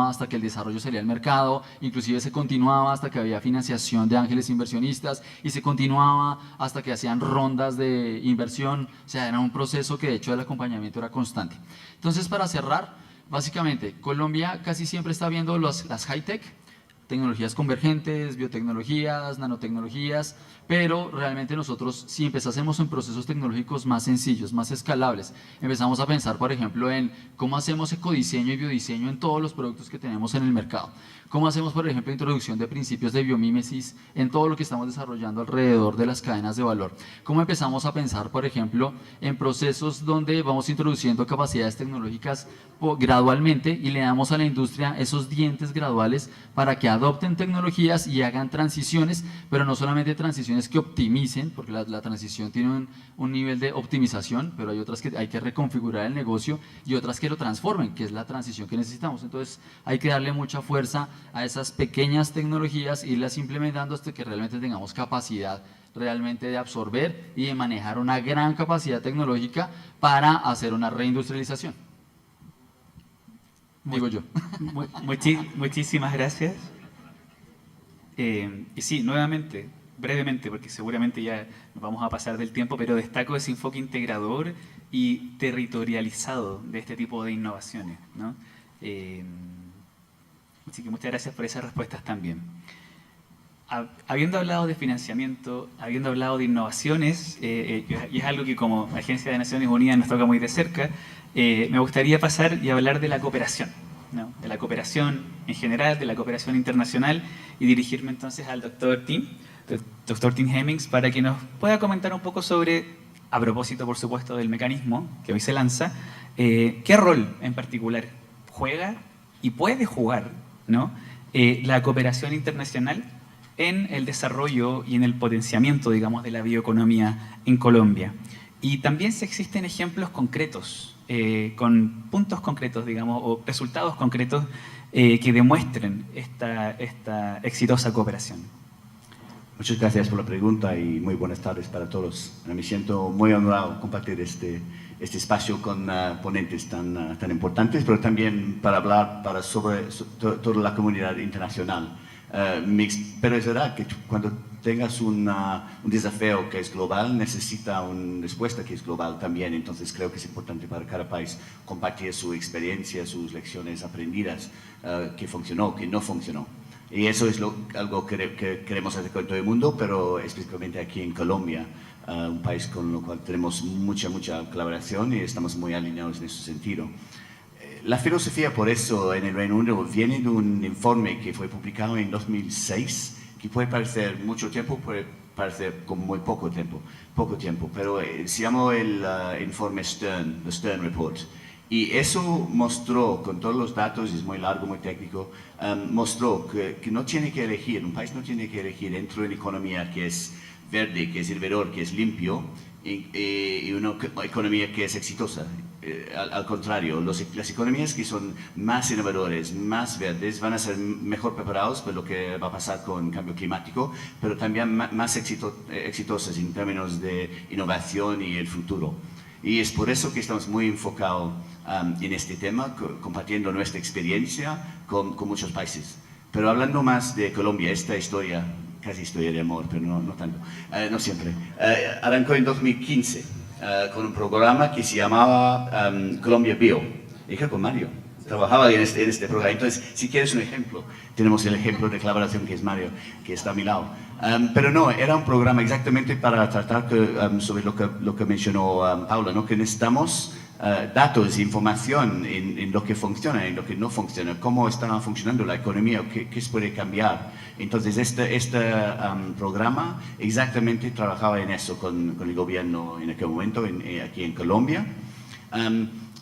Speaker 9: hasta que el desarrollo salía al mercado, inclusive se continuaba hasta que había financiación de ángeles inversionistas y se continuaba hasta que hacían rondas de inversión, o sea, era un proceso que de hecho el acompañamiento era constante. Entonces, para cerrar, básicamente, Colombia casi siempre está viendo las high-tech, tecnologías convergentes, biotecnologías, nanotecnologías, pero realmente nosotros si empezásemos en procesos tecnológicos más sencillos, más escalables, empezamos a pensar por ejemplo en cómo hacemos ecodiseño y biodiseño en todos los productos que tenemos en el mercado, cómo hacemos por ejemplo introducción de principios de biomímesis en todo lo que estamos desarrollando alrededor de las cadenas de valor, cómo empezamos a pensar por ejemplo en procesos donde vamos introduciendo capacidades tecnológicas gradualmente y le damos a la industria esos dientes graduales para que adopten tecnologías y hagan transiciones, pero no solamente transiciones que optimicen, porque la transición tiene un nivel de optimización, pero hay otras que hay que reconfigurar el negocio y otras que lo transformen, que es la transición que necesitamos. Entonces hay que darle mucha fuerza a esas pequeñas tecnologías, irlas implementando hasta que realmente tengamos capacidad realmente de absorber y de manejar una gran capacidad tecnológica para hacer una reindustrialización. Digo yo.
Speaker 5: Muchísimas gracias. Y sí, nuevamente, brevemente, porque seguramente ya nos vamos a pasar del tiempo, pero destaco ese enfoque integrador y territorializado de este tipo de innovaciones, ¿no? Así que muchas gracias por esas respuestas también. Habiendo hablado de financiamiento, habiendo hablado de innovaciones, y es algo que como Agencia de Naciones Unidas nos toca muy de cerca, me gustaría pasar y hablar de la cooperación, ¿no? De la cooperación en general, de la cooperación internacional, y dirigirme entonces al doctor Tim Hemmings, para que nos pueda comentar un poco sobre, a propósito por supuesto del mecanismo que hoy se lanza, qué rol en particular juega y puede jugar, ¿no? La cooperación internacional en el desarrollo y en el potenciamiento, digamos, de la bioeconomía en Colombia. Y también si existen ejemplos concretos, con puntos concretos, digamos, o resultados concretos que demuestren esta exitosa cooperación.
Speaker 10: Muchas gracias por la pregunta y muy buenas tardes para todos. Me siento muy honrado compartir este espacio con ponentes tan importantes, pero también para hablar sobre toda la comunidad internacional. Pero es verdad que cuando tengas un desafío que es global, necesita una respuesta que es global también. Entonces creo que es importante para cada país compartir su experiencia, sus lecciones aprendidas, que funcionó, que no funcionó. Y eso es algo que queremos hacer con todo el mundo, pero específicamente aquí en Colombia, un país con el cual tenemos mucha colaboración y estamos muy alineados en ese sentido. La filosofía, por eso, en el Reino Unido viene de un informe que fue publicado en 2006, que puede parecer mucho tiempo, puede parecer como muy poco tiempo, pero se llama el informe Stern, the Stern Report. Y eso mostró, con todos los datos, es muy largo, muy técnico, mostró que no tiene que elegir, un país no tiene que elegir entre una economía que es verde, que es innovador, que es limpio, y una economía que es exitosa. Al contrario, las economías que son más innovadoras, más verdes, van a ser mejor preparados por lo que va a pasar con el cambio climático, pero también más exitosas en términos de innovación y el futuro. Y es por eso que estamos muy enfocados en este tema, compartiendo nuestra experiencia con muchos países. Pero hablando más de Colombia, esta historia, casi historia de amor, pero no tanto, no siempre, arrancó en 2015. Con un programa que se llamaba Colombia Bio. Y con Mario trabajaba en este programa. Entonces, si quieres un ejemplo, tenemos el ejemplo de colaboración que es Mario, que está a mi lado. Pero no, era un programa exactamente para tratar sobre lo que mencionó Paula, ¿no? Que necesitamos datos, información en lo que funciona, en lo que no funciona, cómo está funcionando la economía, qué se puede cambiar. Entonces, este programa exactamente trabajaba en eso con el gobierno en aquel momento, aquí en Colombia.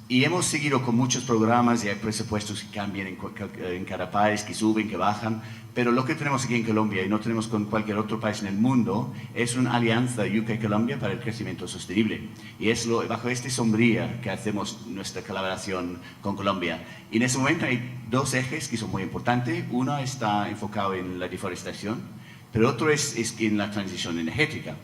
Speaker 10: Y hemos seguido con muchos programas y hay presupuestos que cambian en cada país, que suben, que bajan, pero lo que tenemos aquí en Colombia y no tenemos con cualquier otro país en el mundo es una alianza UK-Colombia para el crecimiento sostenible. Y es bajo esta sombría que hacemos nuestra colaboración con Colombia. Y en ese momento hay dos ejes que son muy importantes. Uno está enfocado en la deforestación, pero otro es en la transición energética.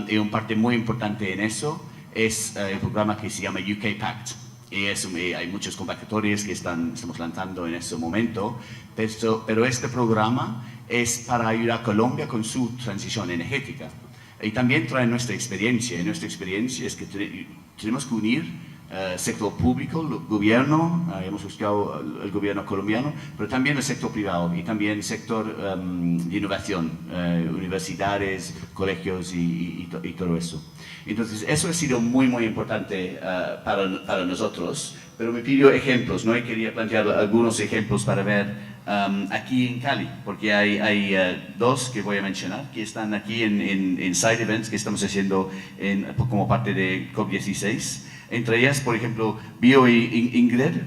Speaker 10: Y una parte muy importante en eso es el programa que se llama UK Pact. Y hay muchos convocatorias que estamos lanzando en este momento, pero este programa es para ayudar a Colombia con su transición energética. Y también trae nuestra experiencia. Y nuestra experiencia es que tenemos que unir sector público, el gobierno, hemos buscado el gobierno colombiano, pero también el sector privado y también el sector de innovación, universidades, colegios y todo eso. Entonces, eso ha sido muy, muy importante para nosotros, pero me pidió ejemplos, ¿no? Y quería plantear algunos ejemplos para ver aquí en Cali, porque hay dos que voy a mencionar, que están aquí en side events que estamos haciendo como parte de COP16. Entre ellas, por ejemplo, BioIngred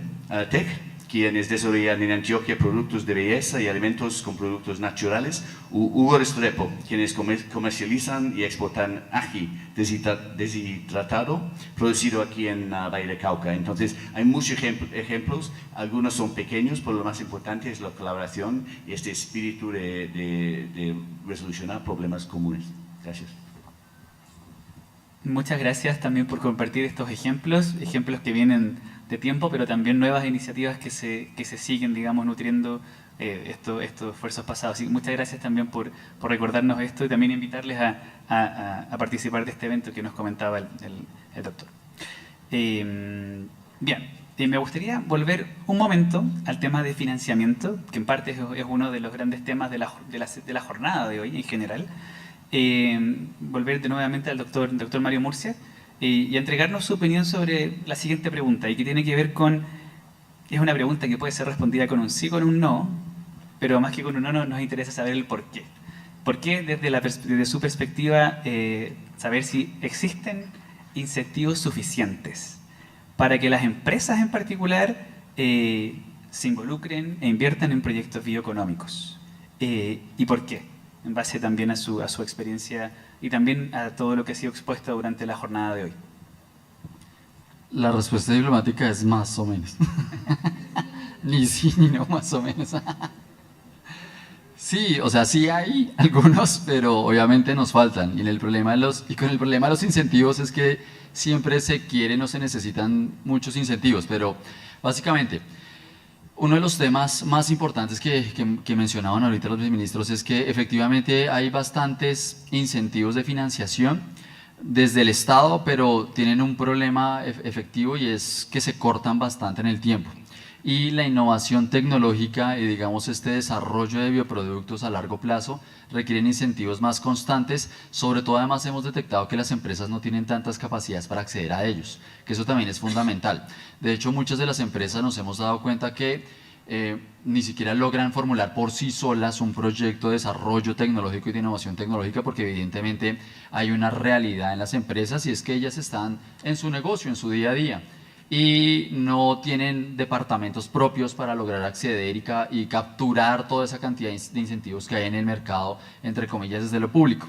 Speaker 10: Tech, quienes desarrollan en Antioquia productos de belleza y alimentos con productos naturales. Hugo Restrepo, quienes comercializan y exportan ají deshidratado, producido aquí en Valle de Cauca. Entonces, hay muchos ejemplos, algunos son pequeños, pero lo más importante es la colaboración y este espíritu de resolucionar problemas comunes. Gracias.
Speaker 5: Muchas gracias también por compartir estos ejemplos que vienen de tiempo, pero también nuevas iniciativas que se siguen, digamos, nutriendo estos esfuerzos pasados. Así que muchas gracias también por recordarnos esto y también invitarles a participar de este evento que nos comentaba el doctor. Bien, me gustaría volver un momento al tema de financiamiento, que en parte es uno de los grandes temas de la jornada de hoy en general. Volver nuevamente al doctor Mario Murcia y entregarnos su opinión sobre la siguiente pregunta, y que tiene que ver con, es una pregunta que puede ser respondida con un sí o con un no, pero más que con un no nos interesa saber el por qué. ¿Por qué desde su perspectiva saber si existen incentivos suficientes para que las empresas en particular se involucren e inviertan en proyectos bioeconómicos? ¿Y por qué? En base también a su experiencia y también a todo lo que ha sido expuesto durante la jornada de hoy.
Speaker 9: La respuesta diplomática es más o menos. Ni sí ni no, más o menos. Sí, o sea, sí hay algunos, pero obviamente nos faltan. Y con el problema de los incentivos es que siempre se quieren o se necesitan muchos incentivos, pero básicamente uno de los temas más importantes que mencionaban ahorita los viceministros es que efectivamente hay bastantes incentivos de financiación desde el Estado, pero tienen un problema efectivo y es que se cortan bastante en el tiempo. Y la innovación tecnológica y digamos este desarrollo de bioproductos a largo plazo requieren incentivos más constantes. Sobre todo, además, hemos detectado que las empresas no tienen tantas capacidades para acceder a ellos, que eso también es fundamental. De hecho, muchas de las empresas nos hemos dado cuenta que ni siquiera logran formular por sí solas un proyecto de desarrollo tecnológico y de innovación tecnológica, porque evidentemente hay una realidad en las empresas y es que ellas están en su negocio, en su día a día, y no tienen departamentos propios para lograr acceder y capturar toda esa cantidad de incentivos que hay en el mercado, entre comillas, desde lo público.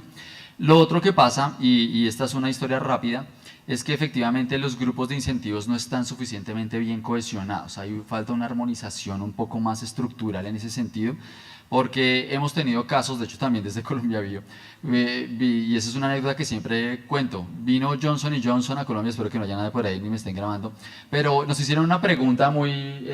Speaker 9: Lo otro que pasa, y esta es una historia rápida, es que efectivamente los grupos de incentivos no están suficientemente bien cohesionados. Hay falta una armonización un poco más estructural en ese sentido, porque hemos tenido casos, de hecho también desde Colombia Bio, y esa es una anécdota que siempre cuento. Vino Johnson & Johnson a Colombia, espero que no haya nadie por ahí ni me estén grabando, pero nos hicieron una pregunta muy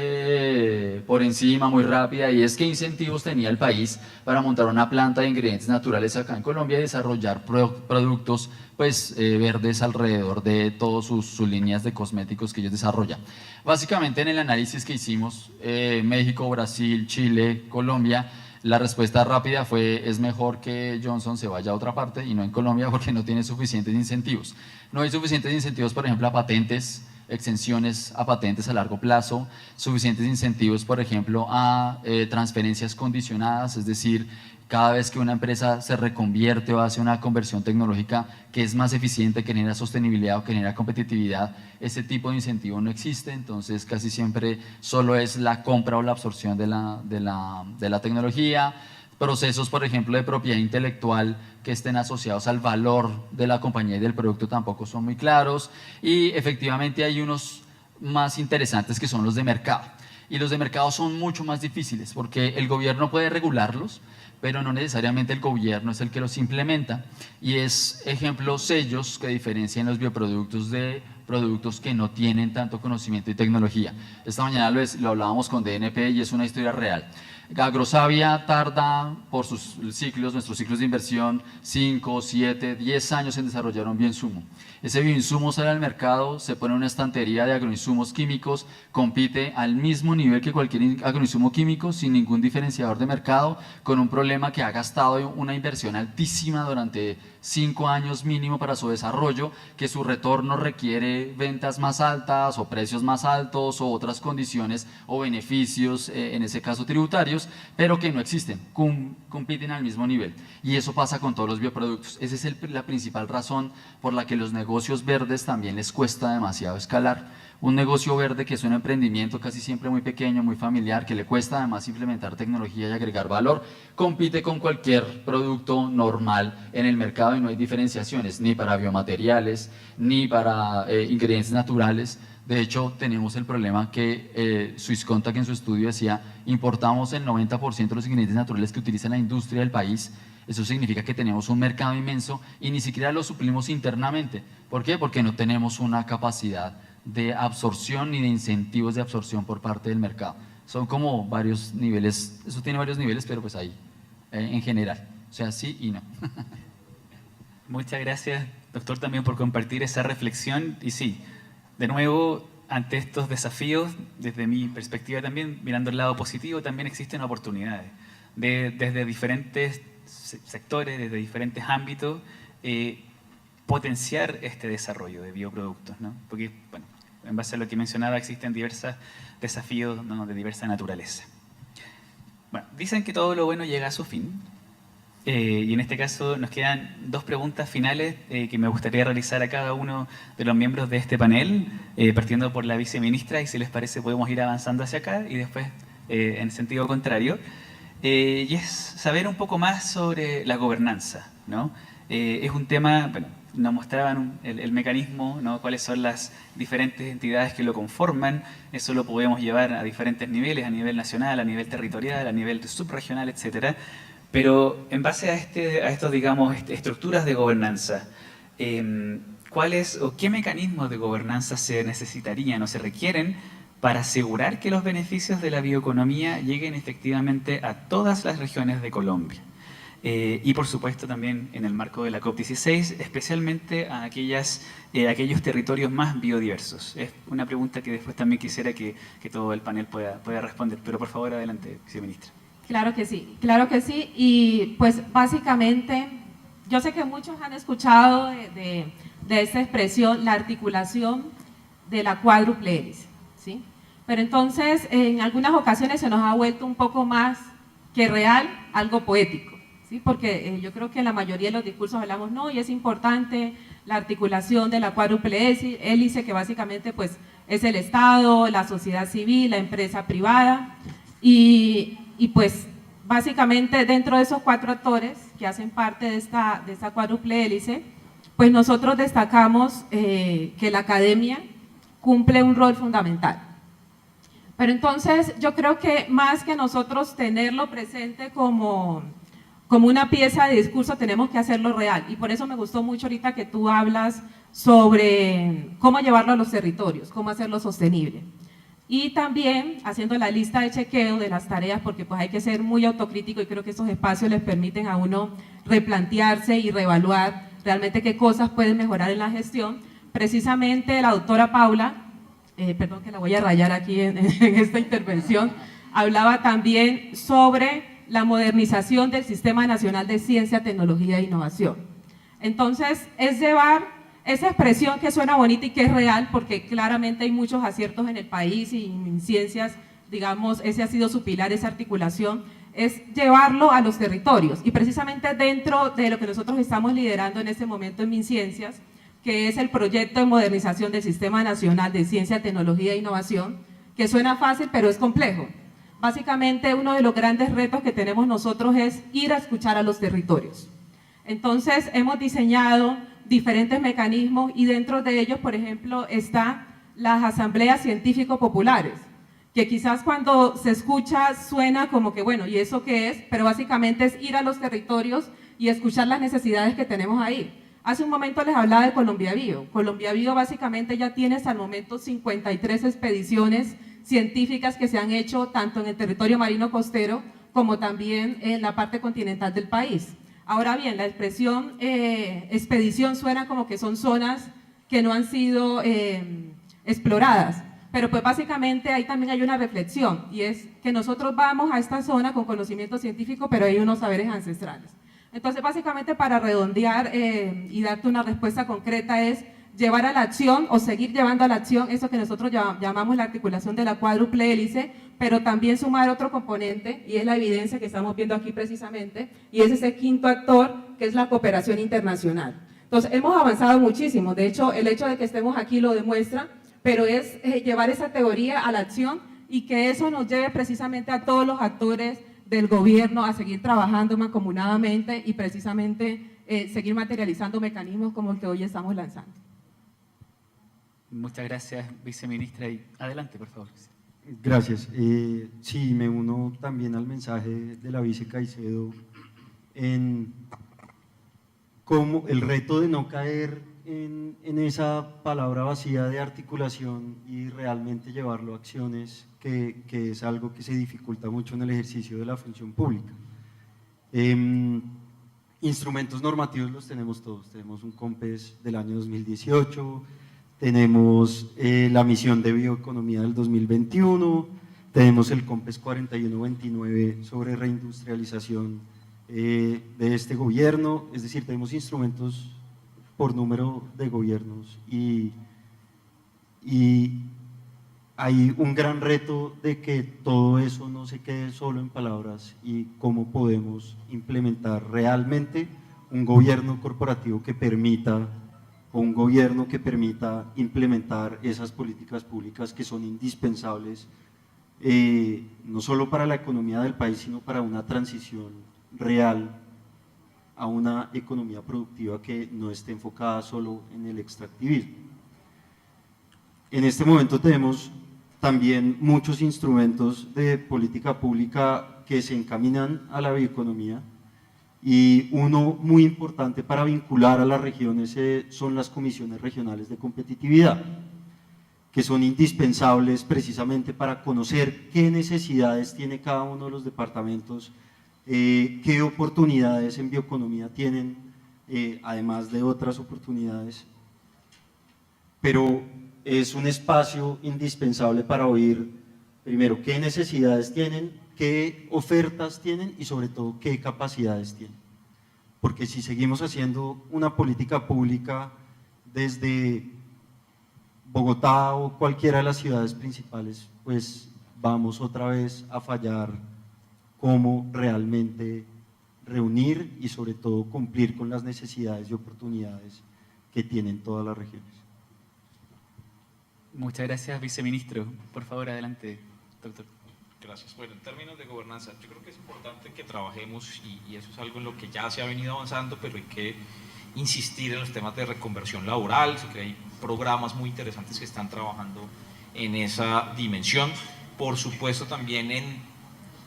Speaker 9: por encima, muy rápida, y es ¿qué incentivos tenía el país para montar una planta de ingredientes naturales acá en Colombia y desarrollar productos verdes alrededor de todas sus líneas de cosméticos que ellos desarrollan? Básicamente, en el análisis que hicimos, México, Brasil, Chile, Colombia, la respuesta rápida fue: es mejor que Johnson se vaya a otra parte y no en Colombia, porque no tiene suficientes incentivos. No hay suficientes incentivos, por ejemplo, a patentes exenciones a patentes a largo plazo, suficientes incentivos, por ejemplo, a transferencias condicionadas, es decir, cada vez que una empresa se reconvierte o hace una conversión tecnológica que es más eficiente, que genera sostenibilidad o que genera competitividad, ese tipo de incentivo no existe, entonces casi siempre solo es la compra o la absorción de la tecnología. Procesos, por ejemplo, de propiedad intelectual que estén asociados al valor de la compañía y del producto tampoco son muy claros, y efectivamente hay unos más interesantes que son los de mercado. Y los de mercado son mucho más difíciles porque el gobierno puede regularlos, pero no necesariamente el gobierno es el que los implementa. Y es ejemplo sellos que diferencian los bioproductos de productos que no tienen tanto conocimiento y tecnología. Esta mañana lo hablábamos con DNP y es una historia real. Agrosavia tarda por sus ciclos, nuestros ciclos de inversión, 5, 7, 10 años en desarrollar un bioinsumo. Ese bioinsumo sale al mercado, se pone en una estantería de agroinsumos químicos, compite al mismo nivel que cualquier agroinsumo químico, sin ningún diferenciador de mercado, con un problema que ha gastado una inversión altísima durante 5 años mínimo para su desarrollo, que su retorno requiere ventas más altas o precios más altos o otras condiciones o beneficios, en ese caso tributarios, pero que no existen, compiten al mismo nivel. Y eso pasa con todos los bioproductos. Esa es la principal razón por la que los negocios verdes también les cuesta demasiado escalar. Un negocio verde que es un emprendimiento casi siempre muy pequeño, muy familiar, que le cuesta además implementar tecnología y agregar valor, compite con cualquier producto normal en el mercado y no hay diferenciaciones ni para biomateriales, ni para ingredientes naturales. De hecho, tenemos el problema que Swisscontact en su estudio decía, importamos el 90% de los ingredientes naturales que utiliza la industria del país. Eso significa que tenemos un mercado inmenso y ni siquiera lo suplimos internamente. ¿Por qué? Porque no tenemos una capacidad de absorción ni de incentivos de absorción por parte del mercado. Son como varios niveles, eso tiene varios niveles, pero pues ahí, en general, o sea, sí y no.
Speaker 5: Muchas gracias, doctor, también por compartir esa reflexión. Y sí, de nuevo, ante estos desafíos, desde mi perspectiva también, mirando el lado positivo, también existen oportunidades. Desde diferentes sectores, desde diferentes ámbitos, potenciar este desarrollo de bioproductos, ¿no? Porque, bueno, en base a lo que mencionaba, existen diversos desafíos, ¿no?, de diversa naturaleza. Bueno, dicen que todo lo bueno llega a su fin. Y en este caso nos quedan 2 preguntas finales que me gustaría realizar a cada uno de los miembros de este panel, partiendo por la viceministra, y si les parece podemos ir avanzando hacia acá y después en sentido contrario. Y es saber un poco más sobre la gobernanza, ¿no? Es un tema, bueno, nos mostraban el mecanismo, ¿no?, cuáles son las diferentes entidades que lo conforman. Eso lo podemos llevar a diferentes niveles, a nivel nacional, a nivel territorial, a nivel subregional, etcétera. Pero en base a estos, digamos, estructuras de gobernanza, ¿cuáles o qué mecanismos de gobernanza se necesitarían o se requieren para asegurar que los beneficios de la bioeconomía lleguen efectivamente a todas las regiones de Colombia? Y por supuesto también en el marco de la COP16, especialmente a aquellos territorios más biodiversos. Es una pregunta que después también quisiera que todo el panel pueda responder, pero por favor adelante, viceministra.
Speaker 8: Claro que sí, y pues básicamente, yo sé que muchos han escuchado de esta expresión, la articulación de la cuádruple hélice, ¿sí? Pero entonces en algunas ocasiones se nos ha vuelto un poco más que real, algo poético, ¿sí? Porque yo creo que en la mayoría de los discursos hablamos, no, y es importante la articulación de la cuádruple hélice, que básicamente pues es el Estado, la sociedad civil, la empresa privada, y pues básicamente dentro de esos 4 actores que hacen parte de esta cuádruple hélice, pues nosotros destacamos que la academia cumple un rol fundamental. Pero entonces yo creo que más que nosotros tenerlo presente como una pieza de discurso, tenemos que hacerlo real. Y por eso me gustó mucho ahorita que tú hablas sobre cómo llevarlo a los territorios, cómo hacerlo sostenible. Y también haciendo la lista de chequeo de las tareas, porque pues hay que ser muy autocrítico y creo que esos espacios les permiten a uno replantearse y reevaluar realmente qué cosas pueden mejorar en la gestión. Precisamente la doctora Paula, perdón que la voy a rayar aquí en esta intervención, hablaba también sobre la modernización del Sistema Nacional de Ciencia, Tecnología e Innovación. Entonces, es llevar esa expresión que suena bonita y que es real, porque claramente hay muchos aciertos en el país y en ciencias, digamos, ese ha sido su pilar, esa articulación, es llevarlo a los territorios. Y precisamente dentro de lo que nosotros estamos liderando en este momento en MinCiencias, que es el proyecto de modernización del Sistema Nacional de Ciencia, Tecnología e Innovación, que suena fácil, pero es complejo. Básicamente, uno de los grandes retos que tenemos nosotros es ir a escuchar a los territorios. Entonces, hemos diseñado diferentes mecanismos y dentro de ellos, por ejemplo, están las asambleas científico-populares, que quizás cuando se escucha suena como que, bueno, ¿y eso qué es? Pero básicamente es ir a los territorios y escuchar las necesidades que tenemos ahí. Hace un momento les hablaba de Colombia Bio. Colombia Bio básicamente ya tiene hasta el momento 53 expediciones científicas que se han hecho tanto en el territorio marino costero como también en la parte continental del país. Ahora bien, la expresión expedición suena como que son zonas que no han sido exploradas, pero pues básicamente ahí también hay una reflexión y es que nosotros vamos a esta zona con conocimiento científico, pero hay unos saberes ancestrales. Entonces básicamente para redondear y darte una respuesta concreta es llevar a la acción o seguir llevando a la acción eso que nosotros llamamos la articulación de la cuádruple hélice, pero también sumar otro componente y es la evidencia que estamos viendo aquí precisamente y es ese quinto actor que es la cooperación internacional. Entonces hemos avanzado muchísimo, de hecho el hecho de que estemos aquí lo demuestra, pero es llevar esa teoría a la acción y que eso nos lleve precisamente a todos los actores del gobierno a seguir trabajando mancomunadamente y precisamente seguir materializando mecanismos como el que hoy estamos lanzando.
Speaker 5: Muchas gracias, viceministra. Y adelante, por favor.
Speaker 6: Gracias. Sí, me uno también al mensaje de la vice Caicedo en cómo el reto de no caer en esa palabra vacía de articulación y realmente llevarlo a acciones que es algo que se dificulta mucho en el ejercicio de la función pública. Instrumentos normativos los tenemos todos, tenemos un COMPES del año 2018, tenemos la misión de bioeconomía del 2021, tenemos el COMPES 4129 sobre reindustrialización de este gobierno, es decir, tenemos instrumentos por número de gobiernos y hay un gran reto de que todo eso no se quede solo en palabras y cómo podemos implementar realmente un gobierno corporativo que permita o un gobierno que permita implementar esas políticas públicas que son indispensables no solo para la economía del país, sino para una transición real a una economía productiva que no esté enfocada solo en el extractivismo. En este momento tenemos también muchos instrumentos de política pública que se encaminan a la bioeconomía y uno muy importante para vincular a las regiones son las comisiones regionales de competitividad, que son indispensables precisamente para conocer qué necesidades tiene cada uno de los departamentos, qué oportunidades en bioeconomía tienen, además de otras oportunidades, pero es un espacio indispensable para oír, primero, qué necesidades tienen, qué ofertas tienen y sobre todo qué capacidades tienen. Porque si seguimos haciendo una política pública desde Bogotá o cualquiera de las ciudades principales, pues vamos otra vez a fallar cómo realmente reunir y sobre todo cumplir con las necesidades y oportunidades que tienen todas las regiones.
Speaker 5: Muchas gracias, viceministro. Por favor, adelante, doctor.
Speaker 7: Gracias. Bueno, en términos de gobernanza, yo creo que es importante que trabajemos y eso es algo en lo que ya se ha venido avanzando, pero hay que insistir en los temas de reconversión laboral, así que hay programas muy interesantes que están trabajando en esa dimensión. Por supuesto, también en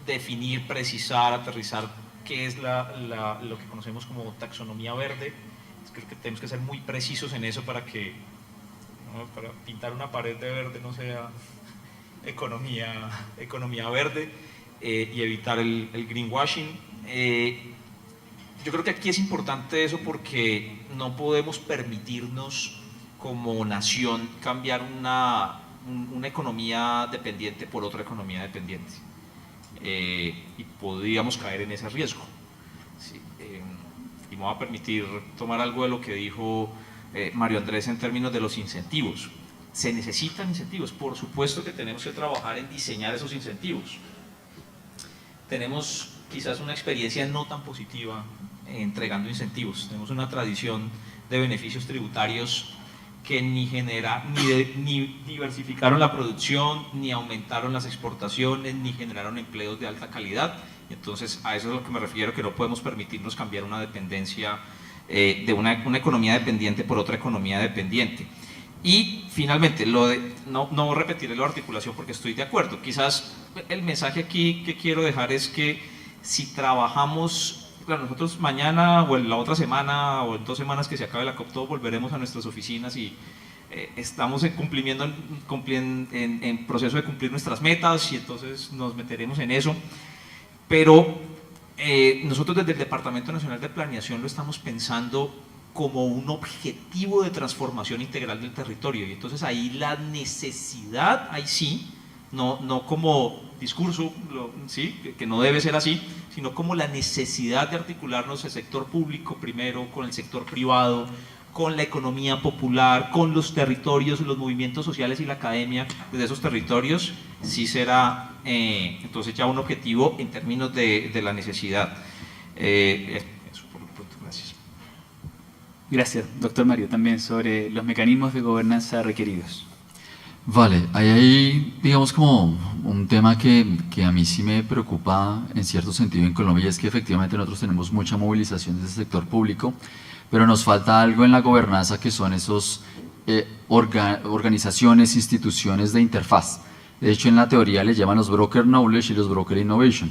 Speaker 7: definir, precisar, aterrizar qué es lo que conocemos como taxonomía verde. Creo que tenemos que ser muy precisos en eso para que para pintar una pared de verde no sea economía verde y evitar el greenwashing. Yo creo que aquí es importante eso porque no podemos permitirnos como nación cambiar una economía dependiente por otra economía dependiente y podríamos caer en ese riesgo. Sí, y me voy a permitir tomar algo de lo que dijo Mario Andrés en términos de los incentivos. ¿Se necesitan incentivos? Por supuesto que tenemos que trabajar en diseñar esos incentivos. Tenemos quizás una experiencia no tan positiva entregando incentivos. Tenemos una tradición de beneficios tributarios que ni diversificaron la producción, ni aumentaron las exportaciones, ni generaron empleos de alta calidad. Entonces, a eso es a lo que me refiero, que no podemos permitirnos cambiar una dependencia de una economía dependiente por otra economía dependiente. Y finalmente, no repetiré la articulación porque estoy de acuerdo. Quizás el mensaje aquí que quiero dejar es que si trabajamos, claro, nosotros mañana o en la otra semana o en 2 semanas que se acabe la COP, todos volveremos a nuestras oficinas y estamos en proceso de cumplir nuestras metas y entonces nos meteremos en eso. Pero nosotros desde el Departamento Nacional de Planeación lo estamos pensando como un objetivo de transformación integral del territorio, y entonces ahí la necesidad, ahí sí, no como discurso, ¿sí? Que no debe ser así, sino como la necesidad de articularnos el sector público primero con el sector privado, con la economía popular, con los territorios, los movimientos sociales y la academia desde esos territorios, sí será entonces ya un objetivo en términos de la necesidad. Eso por lo pronto, gracias.
Speaker 5: Gracias, doctor Mario, también sobre los mecanismos de gobernanza requeridos.
Speaker 9: Vale, hay digamos como un tema que a mí sí me preocupa en cierto sentido en Colombia, y es que efectivamente nosotros tenemos mucha movilización desde el sector público, pero nos falta algo en la gobernanza que son esos organizaciones, instituciones de interfaz. De hecho, en la teoría le llaman los broker knowledge y los broker innovation,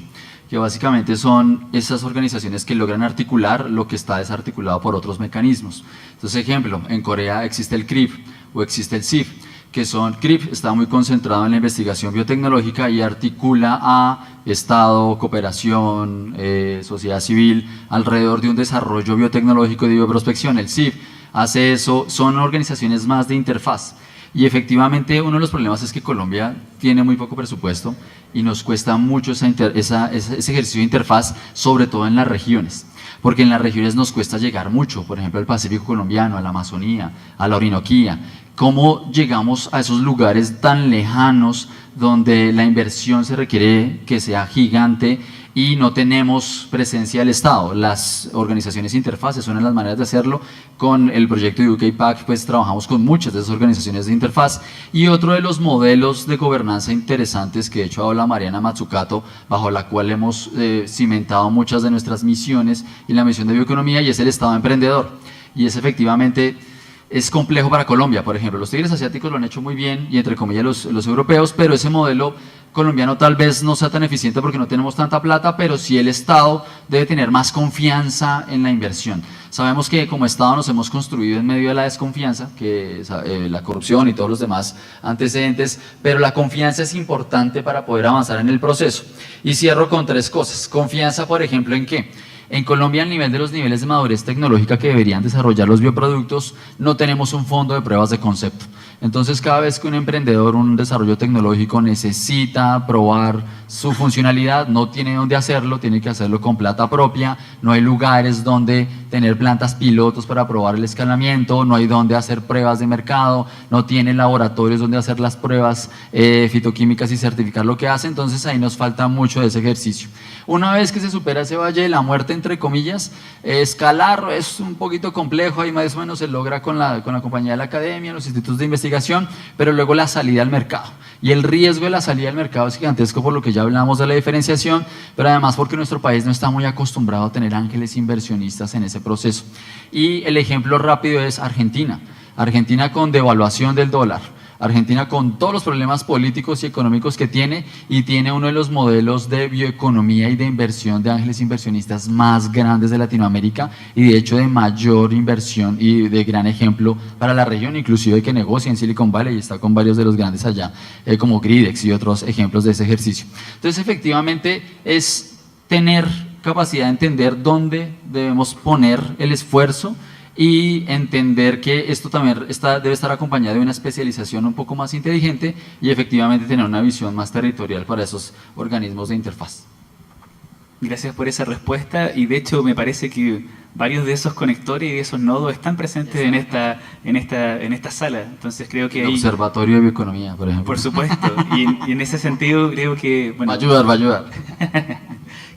Speaker 9: que básicamente son esas organizaciones que logran articular lo que está desarticulado por otros mecanismos. Entonces, ejemplo, en Corea existe el CRIP o existe el CIF, que son, CRIP está muy concentrado en la investigación biotecnológica y articula a Estado, cooperación, sociedad civil, alrededor de un desarrollo biotecnológico de bioprospección. El CIF hace eso, son organizaciones más de interfaz. Y efectivamente uno de los problemas es que Colombia tiene muy poco presupuesto y nos cuesta mucho ese ejercicio de interfaz, sobre todo en las regiones, porque en las regiones nos cuesta llegar mucho, por ejemplo al Pacífico colombiano, a la Amazonía, a la Orinoquía. ¿Cómo llegamos a esos lugares tan lejanos donde la inversión se requiere que sea gigante y no tenemos presencia del Estado? Las organizaciones interfaces son una de las maneras de hacerlo. Con el proyecto de UK-PAC pues trabajamos con muchas de esas organizaciones de interfaz, y otro de los modelos de gobernanza interesantes que de hecho habla Mariana Mazzucato, bajo la cual hemos cimentado muchas de nuestras misiones y la misión de bioeconomía, y es el Estado emprendedor. Y es efectivamente es complejo para Colombia. Por ejemplo, los tigres asiáticos lo han hecho muy bien, y entre comillas los europeos, pero ese modelo colombiano tal vez no sea tan eficiente porque no tenemos tanta plata, pero sí el Estado debe tener más confianza en la inversión. Sabemos que como Estado nos hemos construido en medio de la desconfianza, que la corrupción y todos los demás antecedentes, pero la confianza es importante para poder avanzar en el proceso. Y cierro con 3 cosas. Confianza, por ejemplo, ¿en qué? En Colombia, al nivel de los niveles de madurez tecnológica que deberían desarrollar los bioproductos, no tenemos un fondo de pruebas de concepto. Entonces, cada vez que un emprendedor, un desarrollo tecnológico necesita probar su funcionalidad, no tiene dónde hacerlo, tiene que hacerlo con plata propia, no hay lugares donde tener plantas pilotos para probar el escalamiento, no hay donde hacer pruebas de mercado, no tiene laboratorios donde hacer las pruebas fitoquímicas y certificar lo que hace. Entonces, ahí nos falta mucho de ese ejercicio. Una vez que se supera ese valle de la muerte, entre comillas, escalar es un poquito complejo, ahí más o menos se logra con la compañía de la academia, los institutos de investigación, pero luego la salida al mercado. Y el riesgo de la salida al mercado es gigantesco, por lo que ya hablamos de la diferenciación, pero además porque nuestro país no está muy acostumbrado a tener ángeles inversionistas en ese proceso. Y el ejemplo rápido es Argentina. Argentina con devaluación del dólar, Argentina con todos los problemas políticos y económicos que tiene, y tiene uno de los modelos de bioeconomía y de inversión de ángeles inversionistas más grandes de Latinoamérica, y de hecho de mayor inversión y de gran ejemplo para la región, inclusive que negocia en Silicon Valley y está con varios de los grandes allá, como Gridex y otros ejemplos de ese ejercicio. Entonces, efectivamente, es tener capacidad de entender dónde debemos poner el esfuerzo y entender que esto también debe estar acompañado de una especialización un poco más inteligente y efectivamente tener una visión más territorial para esos organismos de interfaz.
Speaker 5: Gracias por esa respuesta, y de hecho me parece que varios de esos conectores y de esos nodos están presentes en esta sala. Entonces creo que
Speaker 9: el
Speaker 5: ahí,
Speaker 9: Observatorio de Bioeconomía, por ejemplo.
Speaker 5: por supuesto, y en ese sentido creo que bueno,
Speaker 9: Va a ayudar.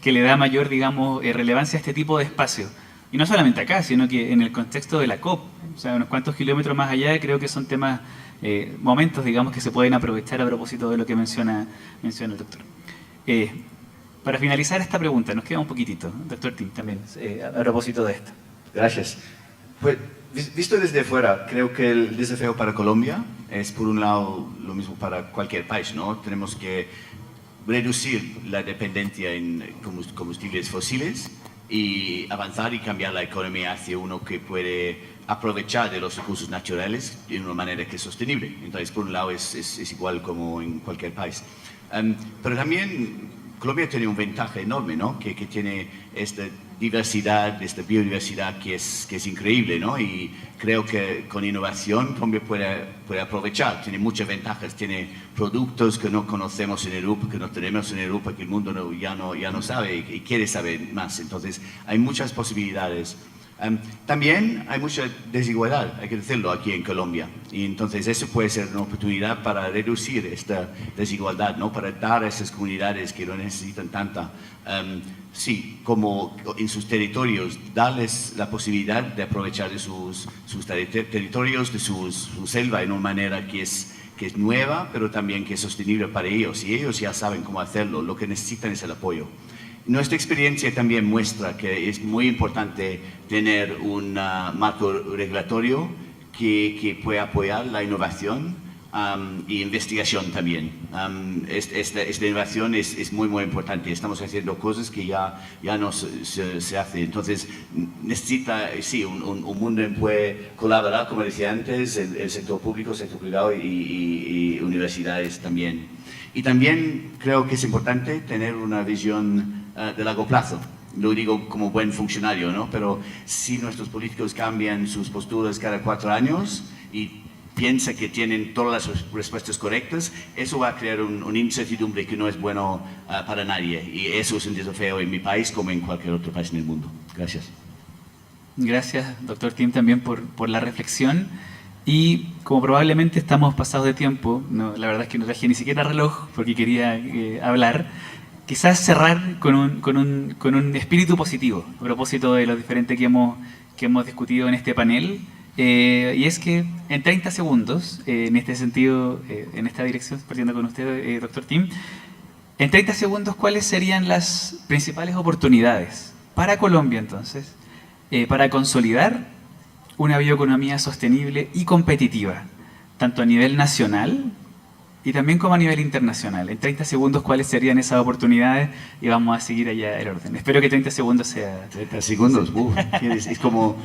Speaker 5: que le da mayor, digamos, relevancia a este tipo de espacio. Y no solamente acá, sino que en el contexto de la COP, o sea, unos cuantos kilómetros más allá, creo que son temas, momentos, digamos, que se pueden aprovechar a propósito de lo que menciona el doctor. Para finalizar esta pregunta, nos queda un poquitito, doctor Tim, también, a propósito de esto.
Speaker 10: Gracias. Pues, visto desde fuera, creo que el desafío para Colombia es, por un lado, lo mismo para cualquier país, ¿no? Tenemos que reducir la dependencia en combustibles fósiles y avanzar y cambiar la economía hacia uno que puede aprovechar de los recursos naturales de una manera que es sostenible. Entonces, por un lado, es igual como en cualquier país. Pero también Colombia tiene un ventaja enorme, ¿no? Que tiene esta diversidad, esta biodiversidad que es increíble, ¿no? Y creo que con innovación Colombia puede aprovechar, tiene muchas ventajas, tiene productos que no conocemos en Europa, que no tenemos en Europa, que el mundo ya no sabe y quiere saber más. Entonces, hay muchas posibilidades. También hay mucha desigualdad, hay que decirlo, aquí en Colombia. Y entonces eso puede ser una oportunidad para reducir esta desigualdad, ¿no? Para dar a esas comunidades que lo necesitan tanta, sí, como en sus territorios, darles la posibilidad de aprovechar de sus territorios, de su selva en una manera que es nueva, pero también que es sostenible para ellos. Y ellos ya saben cómo hacerlo, lo que necesitan es el apoyo. Nuestra experiencia también muestra que es muy importante tener un marco regulatorio que pueda apoyar la innovación y investigación también. Esta innovación es muy importante. Estamos haciendo cosas que ya no se hace. Entonces, necesita, sí, un mundo en que puede colaborar, como decía antes, el sector público, el sector privado y universidades también. Y también creo que es importante tener una visión de largo plazo. Lo digo como buen funcionario, ¿no? Pero si nuestros políticos cambian sus posturas cada 4 años y piensa que tienen todas las respuestas correctas, eso va a crear una incertidumbre que no es bueno para nadie. Y eso es un desafío en mi país como en cualquier otro país en el mundo. Gracias.
Speaker 5: Gracias, doctor Tim, también por la reflexión. Y como probablemente estamos pasados de tiempo, no, la verdad es que no traje ni siquiera reloj porque quería hablar, quizás cerrar con un espíritu positivo a propósito de lo diferente que hemos discutido en este panel. Y es que en 30 segundos, en este sentido, en esta dirección, partiendo con usted, doctor Tim, en 30 segundos, ¿cuáles serían las principales oportunidades para Colombia entonces, para consolidar una bioeconomía sostenible y competitiva, tanto a nivel nacional y también como a nivel internacional? En 30 segundos, ¿cuáles serían esas oportunidades? Y vamos a seguir allá el orden. Espero que 30 segundos sea...
Speaker 10: 30 segundos, es como...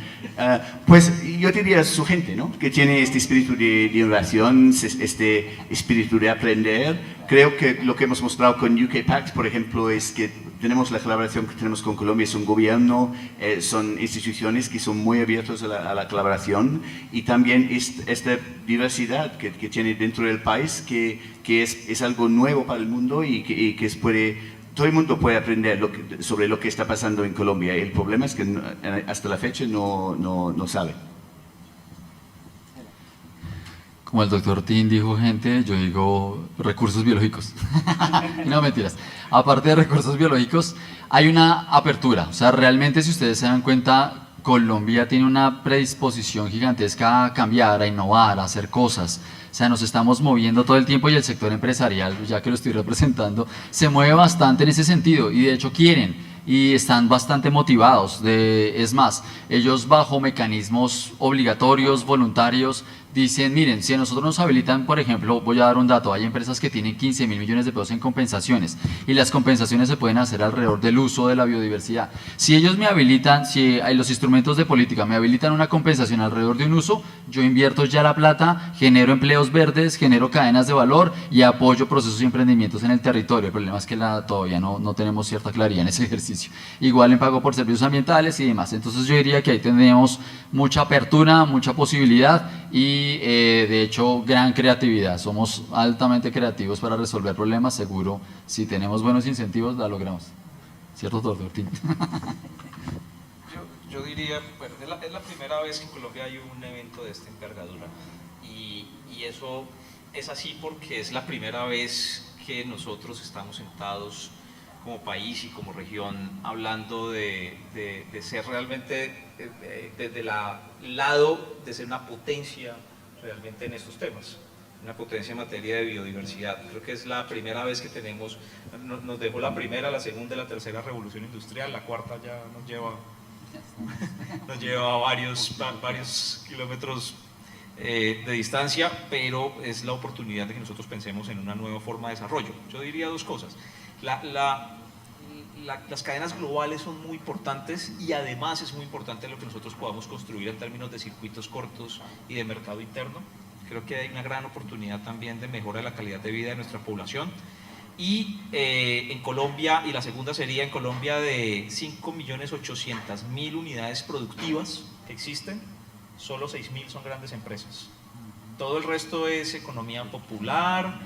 Speaker 10: pues yo diría a su gente, ¿no? Que tiene este espíritu de innovación, este espíritu de aprender. Creo que lo que hemos mostrado con UK Pact, por ejemplo, es que tenemos la colaboración que tenemos con Colombia, es un gobierno, son instituciones que son muy abiertas a la colaboración, y también esta diversidad que tiene dentro del país, que es algo nuevo para el mundo y que todo el mundo puede aprender sobre lo que está pasando en Colombia. El problema es que hasta la fecha no sabe.
Speaker 9: Como el doctor Tim dijo gente, yo digo recursos biológicos. No, mentiras. Aparte de recursos biológicos, hay una apertura. O sea, realmente, si ustedes se dan cuenta, Colombia tiene una predisposición gigantesca a cambiar, a innovar, a hacer cosas. O sea, nos estamos moviendo todo el tiempo y el sector empresarial, ya que lo estoy representando, se mueve bastante en ese sentido y de hecho quieren y están bastante motivados. Es más, ellos bajo mecanismos obligatorios, voluntarios, dicen, miren, si a nosotros nos habilitan, por ejemplo, voy a dar un dato, hay empresas que tienen 15.000 millones de pesos en compensaciones y las compensaciones se pueden hacer alrededor del uso de la biodiversidad. Si ellos me habilitan, si hay los instrumentos de política me habilitan una compensación alrededor de un uso, yo invierto ya la plata, genero empleos verdes, genero cadenas de valor y apoyo procesos y emprendimientos en el territorio. El problema es que todavía no tenemos cierta claridad en ese ejercicio. Igual en pago por servicios ambientales y demás. Entonces yo diría que ahí tenemos mucha apertura, mucha posibilidad y de hecho gran creatividad. Somos altamente creativos para resolver problemas, seguro si tenemos buenos incentivos la logramos. ¿Cierto, doctor Tim?
Speaker 7: yo diría, bueno, es la primera vez que en Colombia hay un evento de esta envergadura y eso es así porque es la primera vez que nosotros estamos sentados como país y como región hablando de ser realmente desde el lado de ser una potencia realmente en estos temas, una potencia en materia de biodiversidad. Creo que es la primera vez que tenemos, nos dejó la primera, la segunda y la tercera revolución industrial, la cuarta ya nos lleva varios kilómetros de distancia, pero es la oportunidad de que nosotros pensemos en una nueva forma de desarrollo. Yo diría dos cosas. Las cadenas globales son muy importantes y además es muy importante lo que nosotros podamos construir en términos de circuitos cortos y de mercado interno. Creo que hay una gran oportunidad también de mejora de la calidad de vida de nuestra población. Y en Colombia, y la segunda sería en Colombia, de 5.800.000 unidades productivas que existen, solo 6.000 son grandes empresas. Todo el resto es economía popular,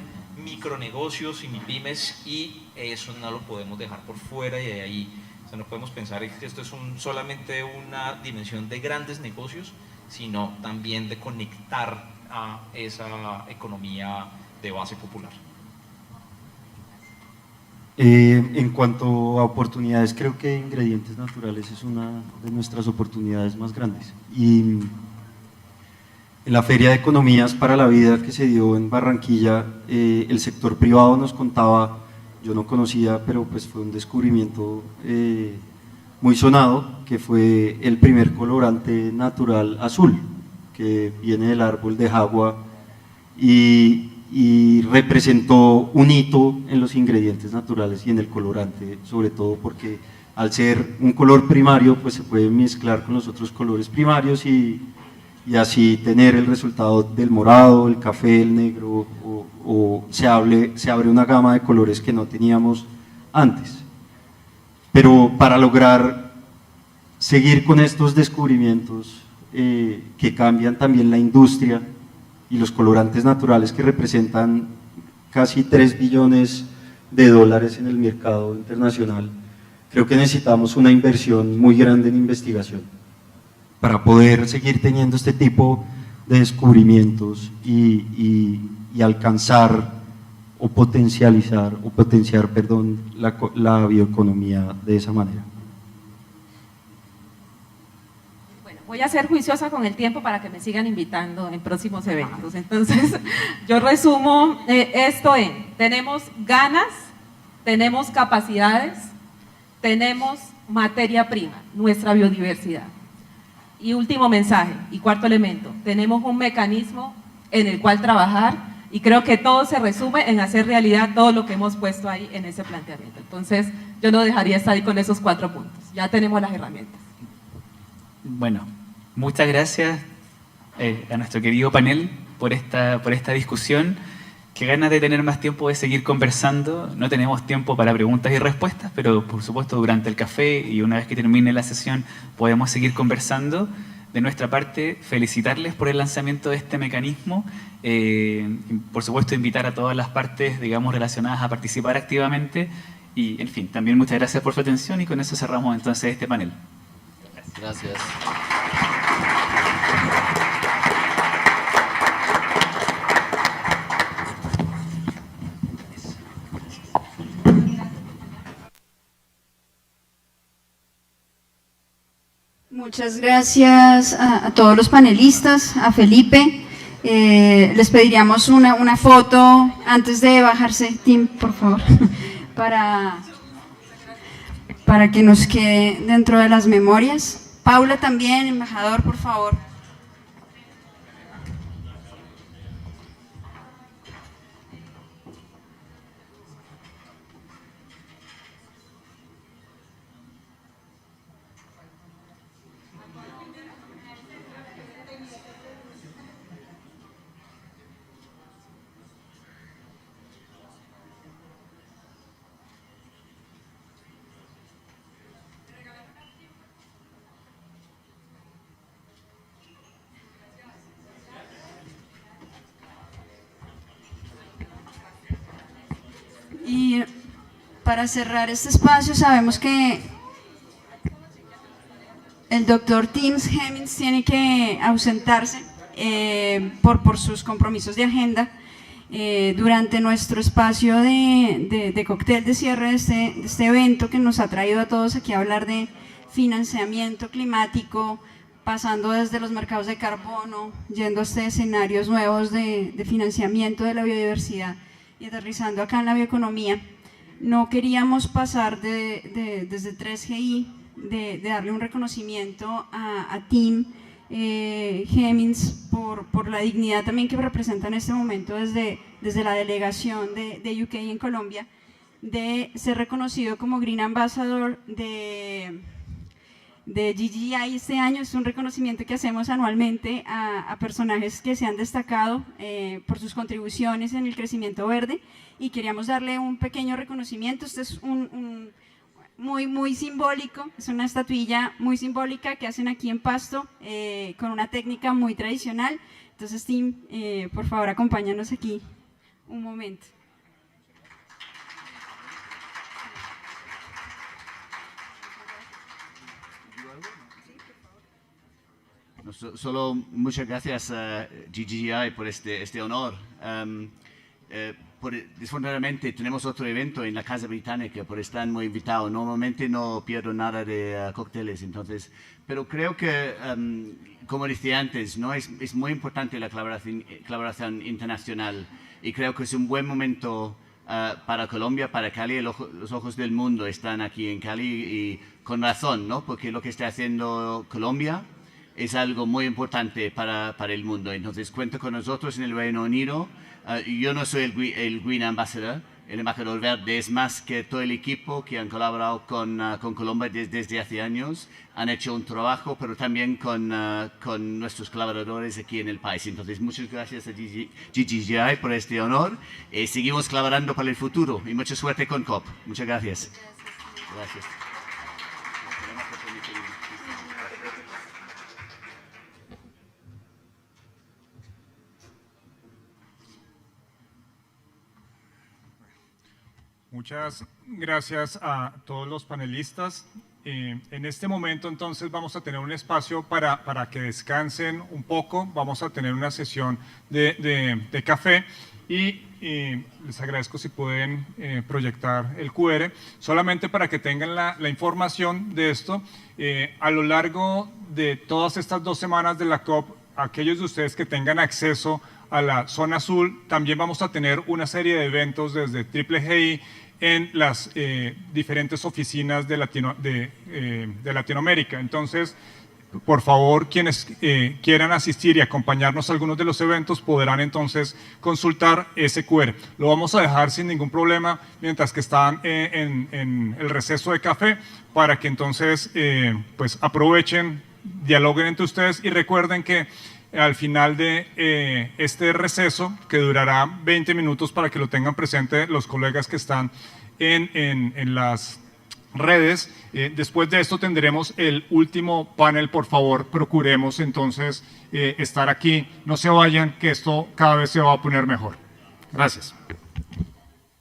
Speaker 7: micronegocios y MIPYMES, y eso no lo podemos dejar por fuera, y de ahí, o sea, no podemos pensar que esto es solamente una dimensión de grandes negocios, sino también de conectar a esa economía de base popular.
Speaker 6: En cuanto a oportunidades, creo que Ingredientes Naturales es una de nuestras oportunidades más grandes. Y en la Feria de Economías para la Vida que se dio en Barranquilla, el sector privado nos contaba, yo no conocía, pero pues fue un descubrimiento muy sonado, que fue el primer colorante natural azul, que viene del árbol de jagua y representó un hito en los ingredientes naturales y en el colorante, sobre todo porque al ser un color primario pues se puede mezclar con los otros colores primarios y así tener el resultado del morado, el café, el negro, o se abre una gama de colores que no teníamos antes. Pero para lograr seguir con estos descubrimientos que cambian también la industria y los colorantes naturales, que representan casi 3 billones de dólares en el mercado internacional, creo que necesitamos una inversión muy grande en investigación para poder seguir teniendo este tipo de descubrimientos y alcanzar o potenciar la bioeconomía de esa manera.
Speaker 8: Voy a ser juiciosa con el tiempo para que me sigan invitando en próximos eventos. Entonces, yo resumo esto en: tenemos ganas, tenemos capacidades, tenemos materia prima, nuestra biodiversidad. Y último mensaje, y cuarto elemento, tenemos un mecanismo en el cual trabajar, y creo que todo se resume en hacer realidad todo lo que hemos puesto ahí en ese planteamiento. Entonces, yo no dejaría estar ahí con esos 4 puntos. Ya tenemos las herramientas.
Speaker 5: Bueno, muchas gracias a nuestro querido panel por esta discusión. Qué ganas de tener más tiempo de seguir conversando. No tenemos tiempo para preguntas y respuestas, pero por supuesto durante el café y una vez que termine la sesión podemos seguir conversando. De nuestra parte, felicitarles por el lanzamiento de este mecanismo. Por supuesto, invitar a todas las partes, digamos, relacionadas a participar activamente. Y, en fin, también muchas gracias por su atención, y con eso cerramos entonces este panel.
Speaker 9: Gracias.
Speaker 2: Muchas gracias a todos los panelistas, a Felipe. Les pediríamos una foto antes de bajarse, Tim, por favor, para que nos quede dentro de las memorias. Paula también, embajador, por favor. Y para cerrar este espacio, sabemos que el doctor Tim Hemmings tiene que ausentarse por sus compromisos de agenda. Durante nuestro espacio de cóctel de cierre de este evento que nos ha traído a todos aquí a hablar de financiamiento climático, pasando desde los mercados de carbono, yendo hasta escenarios nuevos de financiamiento de la biodiversidad y aterrizando acá en la bioeconomía, no queríamos pasar desde 3GI de darle un reconocimiento a Tim Hemmings por la dignidad también que representa en este momento desde la delegación de UK en Colombia, de ser reconocido como Green Ambassador de GGI este año. Es un reconocimiento que hacemos anualmente a personajes que se han destacado por sus contribuciones en el crecimiento verde, y queríamos darle un pequeño reconocimiento. Este es muy simbólico, es una estatuilla muy simbólica que hacen aquí en Pasto con una técnica muy tradicional. Entonces, Tim, por favor, acompáñanos aquí un momento.
Speaker 10: Solo muchas gracias a GGI por este honor. Desafortunadamente tenemos otro evento en la Casa Británica, por estar muy invitado. Normalmente no pierdo nada de cócteles, entonces, pero creo que, como decía antes, ¿no? es muy importante la colaboración internacional, y creo que es un buen momento para Colombia, para Cali. Los ojos del mundo están aquí en Cali, y con razón, ¿no? Porque lo que está haciendo Colombia es algo muy importante para el mundo. Entonces, cuenta con nosotros en el Reino Unido. Yo no soy el Green Ambassador, el embajador verde es más que todo el equipo que han colaborado con Colombia desde hace años. Han hecho un trabajo, pero también con nuestros colaboradores aquí en el país. Entonces, muchas gracias a GGI por este honor. Seguimos colaborando para el futuro, y mucha suerte con COP. Muchas gracias. Gracias.
Speaker 1: Muchas gracias a todos los panelistas. En este momento entonces vamos a tener un espacio para que descansen un poco. Vamos a tener una sesión de café, y les agradezco si pueden proyectar el QR, solamente para que tengan la información de esto. A lo largo de todas estas 2 semanas de la COP, aquellos de ustedes que tengan acceso a la zona azul, también vamos a tener una serie de eventos desde GGI en las diferentes oficinas de Latinoamérica. Entonces, por favor, quienes quieran asistir y acompañarnos a algunos de los eventos podrán entonces consultar ese QR. Lo vamos a dejar sin ningún problema mientras que están en el receso de café, para que entonces pues aprovechen, dialoguen entre ustedes, y recuerden que al final de este receso, que durará 20 minutos para que lo tengan presente los colegas que están en las redes, después de esto tendremos el último panel. Por favor, procuremos entonces estar aquí, no se vayan, que esto cada vez se va a poner mejor. Gracias.